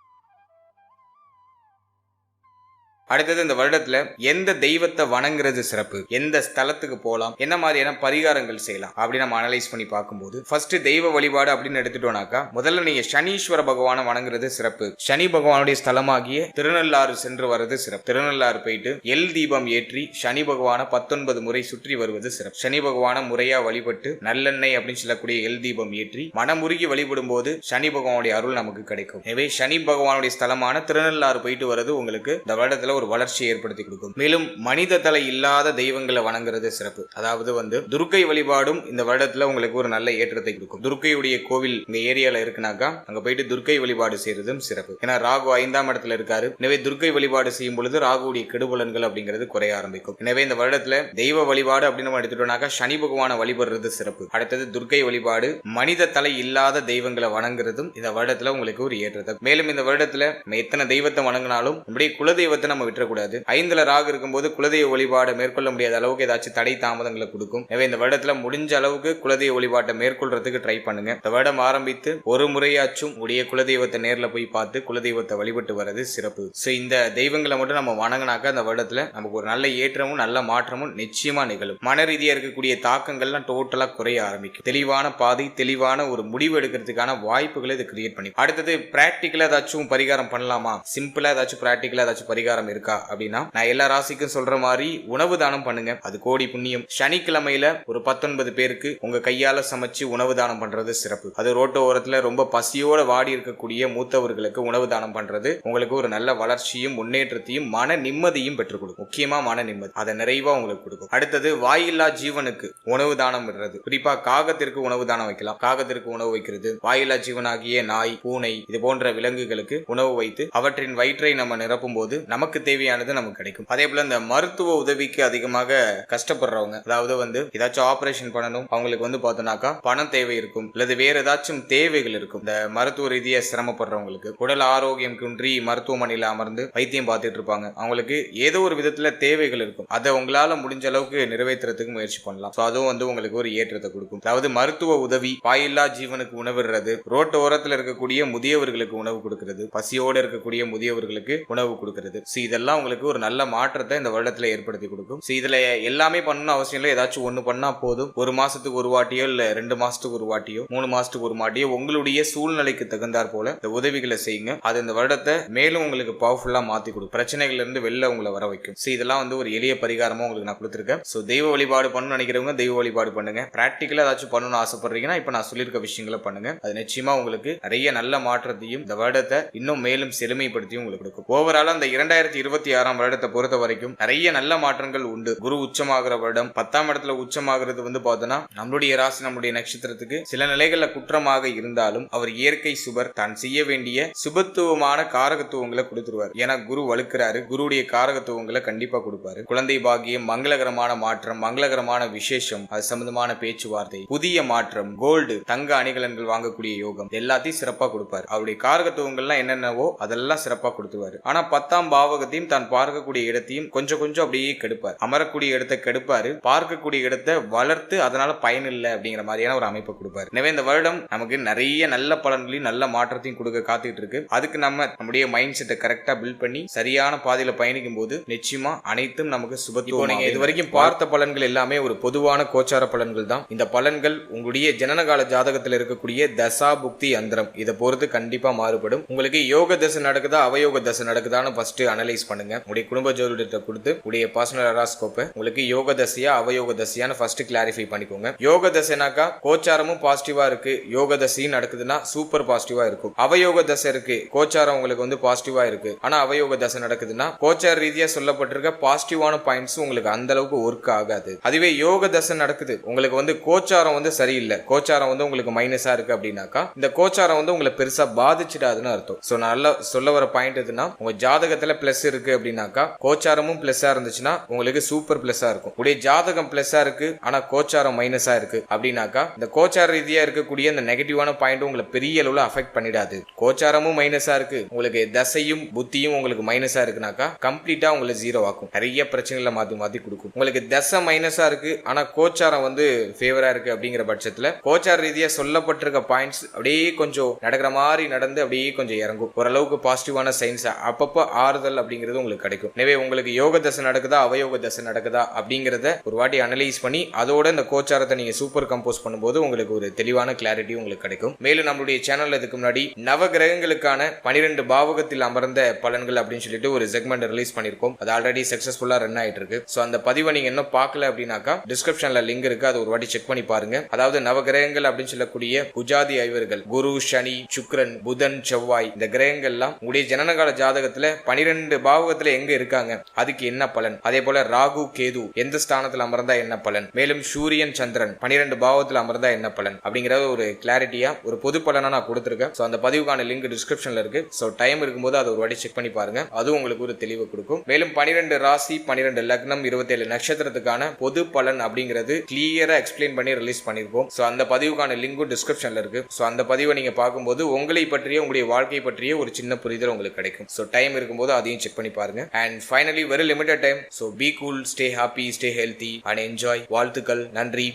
அடுத்தது இந்த வருடத்துல எந்த தெய்வத்தை வணங்குறது சிறப்பு, எந்த ஸ்தலத்துக்கு போகலாம், என்ன மாதிரியான பரிகாரங்கள் செய்யலாம் அப்படி நம்ம அனலைஸ் பண்ணி பார்க்கும்போது, ஃபர்ஸ்ட் தெய்வ வழிபாடு அப்படின்னு எடுத்துட்டோம்னாக்கா முதல்ல நீங்க சனீஸ்வர பகவானை வணங்குறது சிறப்பு. சனி பகவானுடைய ஸ்தலமாகிய திருநள்ளாறு சென்று வர்றது சிறப்பு. திருநள்ளாறு போயிட்டு எல் தீபம் ஏற்றி சனி பகவானை 19 முறை சுற்றி வருவது சிறப்பு. சனி பகவானை முறையா வழிபட்டு நல்லெண்ணெய் அப்படின்னு சொல்லக்கூடிய எல் தீபம் ஏற்றி மனமுருகி வழிபடும் போது சனி பகவானுடைய அருள் நமக்கு கிடைக்கும். எனவே சனி பகவானுடைய ஸ்தலமான திருநள்ளாறு போயிட்டு வர்றது உங்களுக்கு இந்த வருடத்துல ஒரு வளர்ச்சியை ஏற்படுத்தி கொடுக்கும். மேலும் மனித தலை இல்லாத தெய்வங்களை வணங்குறது சிறப்பு. அதாவது துர்க்கை வழிபாடும் இந்த வருடத்துல உங்களுக்கு ஒரு நல்ல ஏற்றத்தை கொடுக்கும். துர்க்கையுடைய கோவில் இந்த ஏரியால இருக்குனாக்கா அங்க போயிட்டு துர்க்கை வழிபாடு செய்யறதும் சிறப்பு. ஏன்னா ராகு 5ஆம் இடத்துல இருக்காரு. எனவே துர்க்கை வழிபாடு செய்யும் பொழுது ராகுடைய கெடுபலன்கள் அப்படிங்கிறது குறைய ஆரம்பிக்கும். எனவே இந்த வருடத்துல தெய்வ வழிபாடு அப்படின்னு நம்ம எடுத்துட்டோம்னாக்கா சனி பகவானை வழிபடுறது சிறப்பு. அடுத்தது துர்க்கை வழிபாடு, மனித தலை இல்லாத தெய்வங்களை வணங்குறதும் இந்த வருடத்துல உங்களுக்கு ஒரு ஏற்றத்தை. மேலும் இந்த வருடத்துல எத்தனை தெய்வத்தை வணங்கினாலும் நம்முடைய குலதெய்வத்தை நம்ம விட்டுறக்கூடாது. 5ல ராகு இருக்கும்போது குலதெய்வ வழிபாடு மேற்கொள்ள முடியாத அளவுக்கு ஏதாச்சும் தடை தாமதங்களை கொடுக்கும். எனவே இந்த வருடத்துல முடிஞ்ச அளவுக்கு குலதெய்வ வழிபாட்டை மேற்கொள்றதுக்கு ட்ரை பண்ணுங்க. இந்த வருடம் ஆரம்பித்து ஒரு முறையாச்சும் உடைய குலதெய்வத்தை நேர்ல போய் பார்த்து குலதெய்வத்தை வழிபட்டு வர்றது சிறப்பு. இந்த தெய்வங்களை மட்டும் நம்ம வணங்கினாக்கா இந்த வருடத்துல நமக்கு ஒரு நல்ல ஏற்றமும் நல்ல மாற்றமும் நிச்சயமா நிகழும். மன ரீதியா இருக்கக்கூடிய தாக்கங்கள்லாம் டோட்டலா குறைய ஆரம்பிக்கும். தெளிவான பாதை, தெளிவான ஒரு முடிவு எடுக்கிறதுக்கான வாய்ப்புகளை இது கிரியேட் பண்ணி. அடுத்தது பிராக்டிக்கலா ஏதாச்சும் பரிகாரம் பண்ணலாமா, சிம்பிளா ஏதாச்சும் பிராக்டிக்கலா ஏதாச்சும் பரிகாரம் இருக்கா அப்படின்னா, நான் எல்லா ராசிக்கும் சொல்ற மாதிரி உணவு தானம் பண்ணுங்க. அது கோடி புண்ணியம். சனிக்கிழமையில ஒரு 19 பேருக்கு உங்க கையால சமைச்சு உணவு தானம் பண்றது சிறப்பு. அது ரோட்டு ஓரத்துல ரொம்ப பசியோட வாடி இருக்கக்கூடிய மூத்தவர்களுக்கு உணவு தானம் பண்றது உங்களுக்கு ஒரு நல்ல வளர்ச்சியும் முன்னேற்றத்தையும் மன நிம்மதியும் பெற்றுக் கொடுக்கும். முக்கியமா மன நிம்மதி அதை நிறைவா உங்களுக்கு கொடுக்கும். அடுத்தது வாயில்லா ஜீவனுக்கு உணவு தானம் விடுறது. குறிப்பா காகத்திற்கு உணவு தானம் வைக்கலாம். காகத்திற்கு உணவு வைக்கிறது, வாயில்லா ஜீவனாகிய நாய், பூனை இது போன்ற விலங்குகளுக்கு உணவு வைத்து அவற்றின் வயிற்றை நம்ம நிரப்பும் போது நமக்கு தேவையானது நமக்கு கிடைக்கும். அதே போல இந்த மருத்துவ உதவிக்கு அதிகமாக கஷ்டப்படுறவங்க, அதாவது ஏதாச்சும் ஆபரேஷன் பண்ணணும், அவங்களுக்கு பார்த்தோம்னாக்கா பணம் தேவை இருக்கும், அல்லது வேற ஏதாச்சும் தேவைகள் இருக்கும். இந்த மருத்துவ ரீதியா சிரமப்படுறவங்களுக்கு, உடல் ஆரோக்கியம் குன்றி மருத்துவமனையில அமர்ந்து வைத்தியம் பார்த்துட்டு இருப்பாங்க, அவங்களுக்கு ஏதோ ஒரு விதத்துல தேவைகள் இருக்கும். அதை உங்களால முடிஞ்ச அளவுக்கு நிறைவேற்றுறதுக்கு முயற்சி பண்ணலாம். அதுவும் உங்களுக்கு ஒரு ஏற்றத்தை கொடுக்கும். அதாவது மருத்துவ உதவி, வாயில்லா ஜீவனுக்கு உணவிடுறது, ரோட்டு ஓரத்துல இருக்கக்கூடிய முதியவர்களுக்கு உணவு கொடுக்கிறது, பசியோடு இருக்கக்கூடிய முதியவர்களுக்கு உணவு கொடுக்கிறது. இதெல்லாம் உங்களுக்கு ஒரு நல்ல மாற்றத்தை இந்த வருடத்துல ஏற்படுத்தி கொடுக்கும். இதுல எல்லாமே பண்ணணும் அவசியம் இல்லை, ஏதாச்சும் ஒண்ணு பண்ணா போதும். ஒரு மாசத்துக்கு ஒரு வாட்டியோ இல்ல 2 மாசத்துக்கு ஒரு வாட்டியோ 3 மாசத்துக்கு ஒரு வாட்டியோ உங்களுடைய சூழ்நிலைக்கு தகுந்தாற் போல இந்த உதவிகளை செய்யுங்க. அது இந்த வருடத்தை மேலும் உங்களுக்கு பவர்ஃபுல்லா மாத்தி கொடுக்கும், பிரச்சனைகள்ல இருந்து வெளில உங்களை வர வைக்கும். இதெல்லாம் வந்து ஒரு எளிய பரிகாரமா உங்களுக்கு நான் கொடுத்துருக்கேன். தெய்வ வழிபாடு பண்ணணும்னு நினைக்கிறவங்க தெய்வ வழிபாடு பண்ணுங்க. பிராக்டிக்கலா ஏதாச்சும் பண்ணணும்னு ஆசைப்படுறீங்கன்னா இப்ப நான் சொல்லியிருக்க விஷயங்களை பண்ணுங்க. அது நிச்சயமா உங்களுக்கு நிறைய நல்ல மாற்றத்தையும் இந்த வருடத்தை இன்னும் மேலும் செழுமைப்படுத்தியும் உங்களுக்கு கொடுக்கும். ஓவராலா அந்த 2026 வருடத்தை பொறுத்த வரைக்கும் நிறைய நல்ல மாற்றங்கள் உண்டு. குரு உச்சமாகிற வருடம், 10ஆம் இடத்துல உச்சமாகிறது வந்து பார்த்தோன்னா நம்மளுடைய ராசி நம்மளுடைய நட்சத்திரத்துக்கு சில நிலைகள்ல குற்றமாக இருந்தாலும் அவர் இயற்கை சுபர், தான் செய்ய வேண்டிய சுபத்துவமான காரகத்துவங்களை கொடுத்துருவார். ஏன்னா குரு வலுக்கிறாரு, குருடைய காரகத்துவங்களை கண்டிப்பா கொடுப்பாரு. குழந்தை பாக்கியம், மங்களகரமான மாற்றம், மங்களகரமான விசேஷம், அது சம்பந்தமான பேச்சுவார்த்தை, புதிய மாற்றம், கோல்டு தங்க அணிகலன்கள் வாங்கக்கூடிய யோகம் எல்லாத்தையும் சிறப்பா கொடுப்பாரு. அவருடைய காரகத்துவங்கள்லாம் என்னென்னவோ அதெல்லாம் சிறப்பா கொடுத்துருவாரு. ஆனா 10ஆம் பாவகத்தையும் தான் பார்க்கக்கூடிய இடத்தையும் கொஞ்சம் கொஞ்சம் அப்படியே கெடுப்பார். அமரக்கூடிய இடத்தை கெடுப்பாரு, பார்க்கக்கூடிய இடத்தை வளர்த்து அதனால பயன் இல்லை அப்படிங்கிற மாதிரியான ஒரு அமைப்பை கொடுப்பாரு. எனவே இந்த வருடம் நமக்கு நிறைய நல்ல பலன்களையும் நல்ல மாற்றத்தையும் கொடுக்க காத்துட்டு இருக்கு. அதுக்கு நம்முடைய மைண்ட் செட்டை கரெக்டா பில்ட் பண்ணி சரியான பாதையில பயணிக்கும் போது நிச்சயமா அனைத்தும் நமக்கு சுபத்துவம். நீங்க இது வரைக்கும் பார்த்த பலன்கள் எல்லாமே ஒரு பொதுவான கோச்சார பலன்கள் தான். இந்த பலன்கள் உங்களுடைய ஜனனகால ஜாதகத்தில் இருக்கக்கூடிய தசா புக்தி அந்தரம் இதை பொறுத்து கண்டிப்பா மாறுபடும். உங்களுக்கு யோக தசை நடக்குதா அவயோக தசை நடக்குதான்னு ஃபர்ஸ்ட் அனலைஸ் பண்ணுங்க. உங்களுடைய குடும்ப ஜோதிடத்தை கொடுத்து உங்களுடைய பர்சனல் ஹாரோஸ்கோப்பை உங்களுக்கு யோக தசையா அவயோக தசையான்னு ஃபர்ஸ்ட் கிளாரிஃபை பண்ணிக்கோங்க. யோக தசைனாக்கா கோச்சாரமும் பாசிட்டிவா இருக்கு, யோக தசையும் நடக்குதுன்னா சூப்பர் பாசிட்டிவா இருக்கும். அவயோக தசை இருக்கு, கோச்சாரம் உங்களுக்கு வந்து பாசிட்டிவா இருக்கு, ஆனா அவயோக தசை நடக்குதுன்னா கோச்சார ரீதியா சொல்லப்பட்டிருக்க பாசிட்டிவான பாயிண்ட்ஸ் உங்களுக்கு அந்த அளவுக்கு ஒர்க் ஆகாது. அதுவே யோக தசை நடக்குது, உங்களுக்கு வந்து கோச்சாரம் வந்து சரியில்லை, கோச்சாரம் வந்து உங்களுக்கு மைனஸா இருக்கு அப்படின்னாக்கா இந்த கோச்சாரம் வந்து உங்களை பெருசா பாதிச்சிடாதுன்னு அர்த்தம். சோ நல்லா சொல்ல வர பாயிண்ட் எதுனா, உங்க ஜாதகத்துல பிளஸ் இருக்கு அப்படின்னாக்கா கோச்சாரமும் பிளஸ்ஸா இருந்துச்சுன்னா உங்களுக்கு சூப்பர் பிளஸ்ஸா இருக்கும். உடைய ஜாதகம் பிளஸ்ஸா இருக்கு ஆனா கோச்சாரம் மைனஸா இருக்கு அப்படின்னாக்கா இந்த கோச்சார ரீதியா இருக்கக்கூடிய இந்த நெகட்டிவான பாயிண்ட் உங்களை பெரிய அளவுல அஃபெக்ட் பண்ணிடாது. கோச்சாரமும் மைனஸா இருக்கு, உங்களுக்கு தசையும் புத்தியும் உங்களுக்கு மைனஸா இருக்குனாக்கா கம்ப்ளீட்டா உங்களை ஜீரோ ஆக்கும், நிறைய பிரச்சனைகளை மாத்தி மாத்தி கொடுக்கும். உங்களுக்கு தசை மைனஸா இருக்கு ஆனா கோச்சாரம் வந்து ஃபேவரா இருக்கு அப்படிங்கிற பட்சத்துல கோச்சார ரீதியா சொல்லப்பட்டிருக்க பாயிண்ட்ஸ் அப்படியே கொஞ்சம் நடக்கிற மாதிரி நடந்து அப்படியே கொஞ்சம் இறங்கும். ஓரளவுக்கு பாசிட்டிவான சைன்ஸ் அப்பப்போ ஆறுதல் அப்படிங்கிறது உங்களுக்கு கிடைக்கும். எனவே உங்களுக்கு யோக தசை நடக்குதா அவயோக தசை நடக்குதா அப்படிங்கறத ஒரு வாட்டி அனலைஸ் பண்ணி அதோட இந்த கோச்சாரத்தை நீங்க சூப்பர் கம்போஸ் பண்ணும்போது உங்களுக்கு ஒரு தெளிவான கிளாரிட்டி உங்களுக்கு கிடைக்கும். மேலும் நம்மளுடைய சேனல்ல இதுக்கு முன்னாடி நவ கிரகங்களுக்கான 12 பாவகத்தில் அமர்ந்த பலன்கள் அப்படின்னு சொல்லிட்டு ஒரு செக்மெண்ட் ரிலீஸ் பண்ணிருக்கோம். அது ஆல்ரெடி சக்சஸ்ஃபுல்லா ரன் ஆயிட்டு இருக்கு. சோ அந்த பதிவை நீங்க இன்னும் பார்க்கல அப்படின்னாக்கா டிஸ்கிரிப்ஷன்ல லிங்க் இருக்கு, அது ஒரு வாட்டி செக் பண்ணி பாருங்க. அதாவது நவ கிரகங்கள் அப்படின்னு சொல்லக்கூடிய புஜாதி ஐவர்கள் குரு, சனி, சுக்கிரன், புதன், செவ்வாய் இந்த கிரகங்கள்லாம் உங்களுடைய ஜனனகால ஜாதகத்துல 12 பாவகத்துல எங்க இருக்காங்க, அதுக்கு என்ன பலன், அதே போல ராகு, கேது எந்த ஸ்தானத்துல அமர்ந்தா என்ன பலன், மேலும் சூரியன், சந்திரன் 12 பாவத்துல அமர்ந்தா என்ன பலன் அப்படிங்கறது ஒரு கிளாரிட்டியா ஒரு பொது பலனா நான் கொடுத்திருக்கேன். சோ அந்த பதிவுக்கான லிங்க் டிஸ்கிரிப்ஷன்ல இருக்கு. சோ டைம் இருக்கும்போது அதை ஒரு வாட்டி செக் பண்ணி பாருங்க, அதுவும் உங்களுக்கு ஒரு தெளிவு கொடுக்கும். மேலும் 12 ராசி, 12 லக்னம், 27 நட்சத்திரத்துக்கான பொது பலன் அப்படிங்கிறது கிளியரா எக்ஸ்பிளைன் பண்ணி ரிலீஸ் பண்ணிருக்கோம். சோ அந்த பதிவுக்கான லிங்கும் டிஸ்கிரிப்ஷன்ல இருக்கு. சோ அந்த பதிவை நீங்க பார்க்கும்போது உங்களை பற்றிய உங்களுடைய வாழ்க்கை பற்றிய ஒரு சின்ன புரிதல் உங்களுக்கு கிடைக்கும். சோ டைம் இருக்கும்போது அதையும் செக் பண்ணி பாருங்க. And finally very limited time. So be cool, stay happy, stay healthy and enjoy. வாழ்த்துக்கள், நன்றி.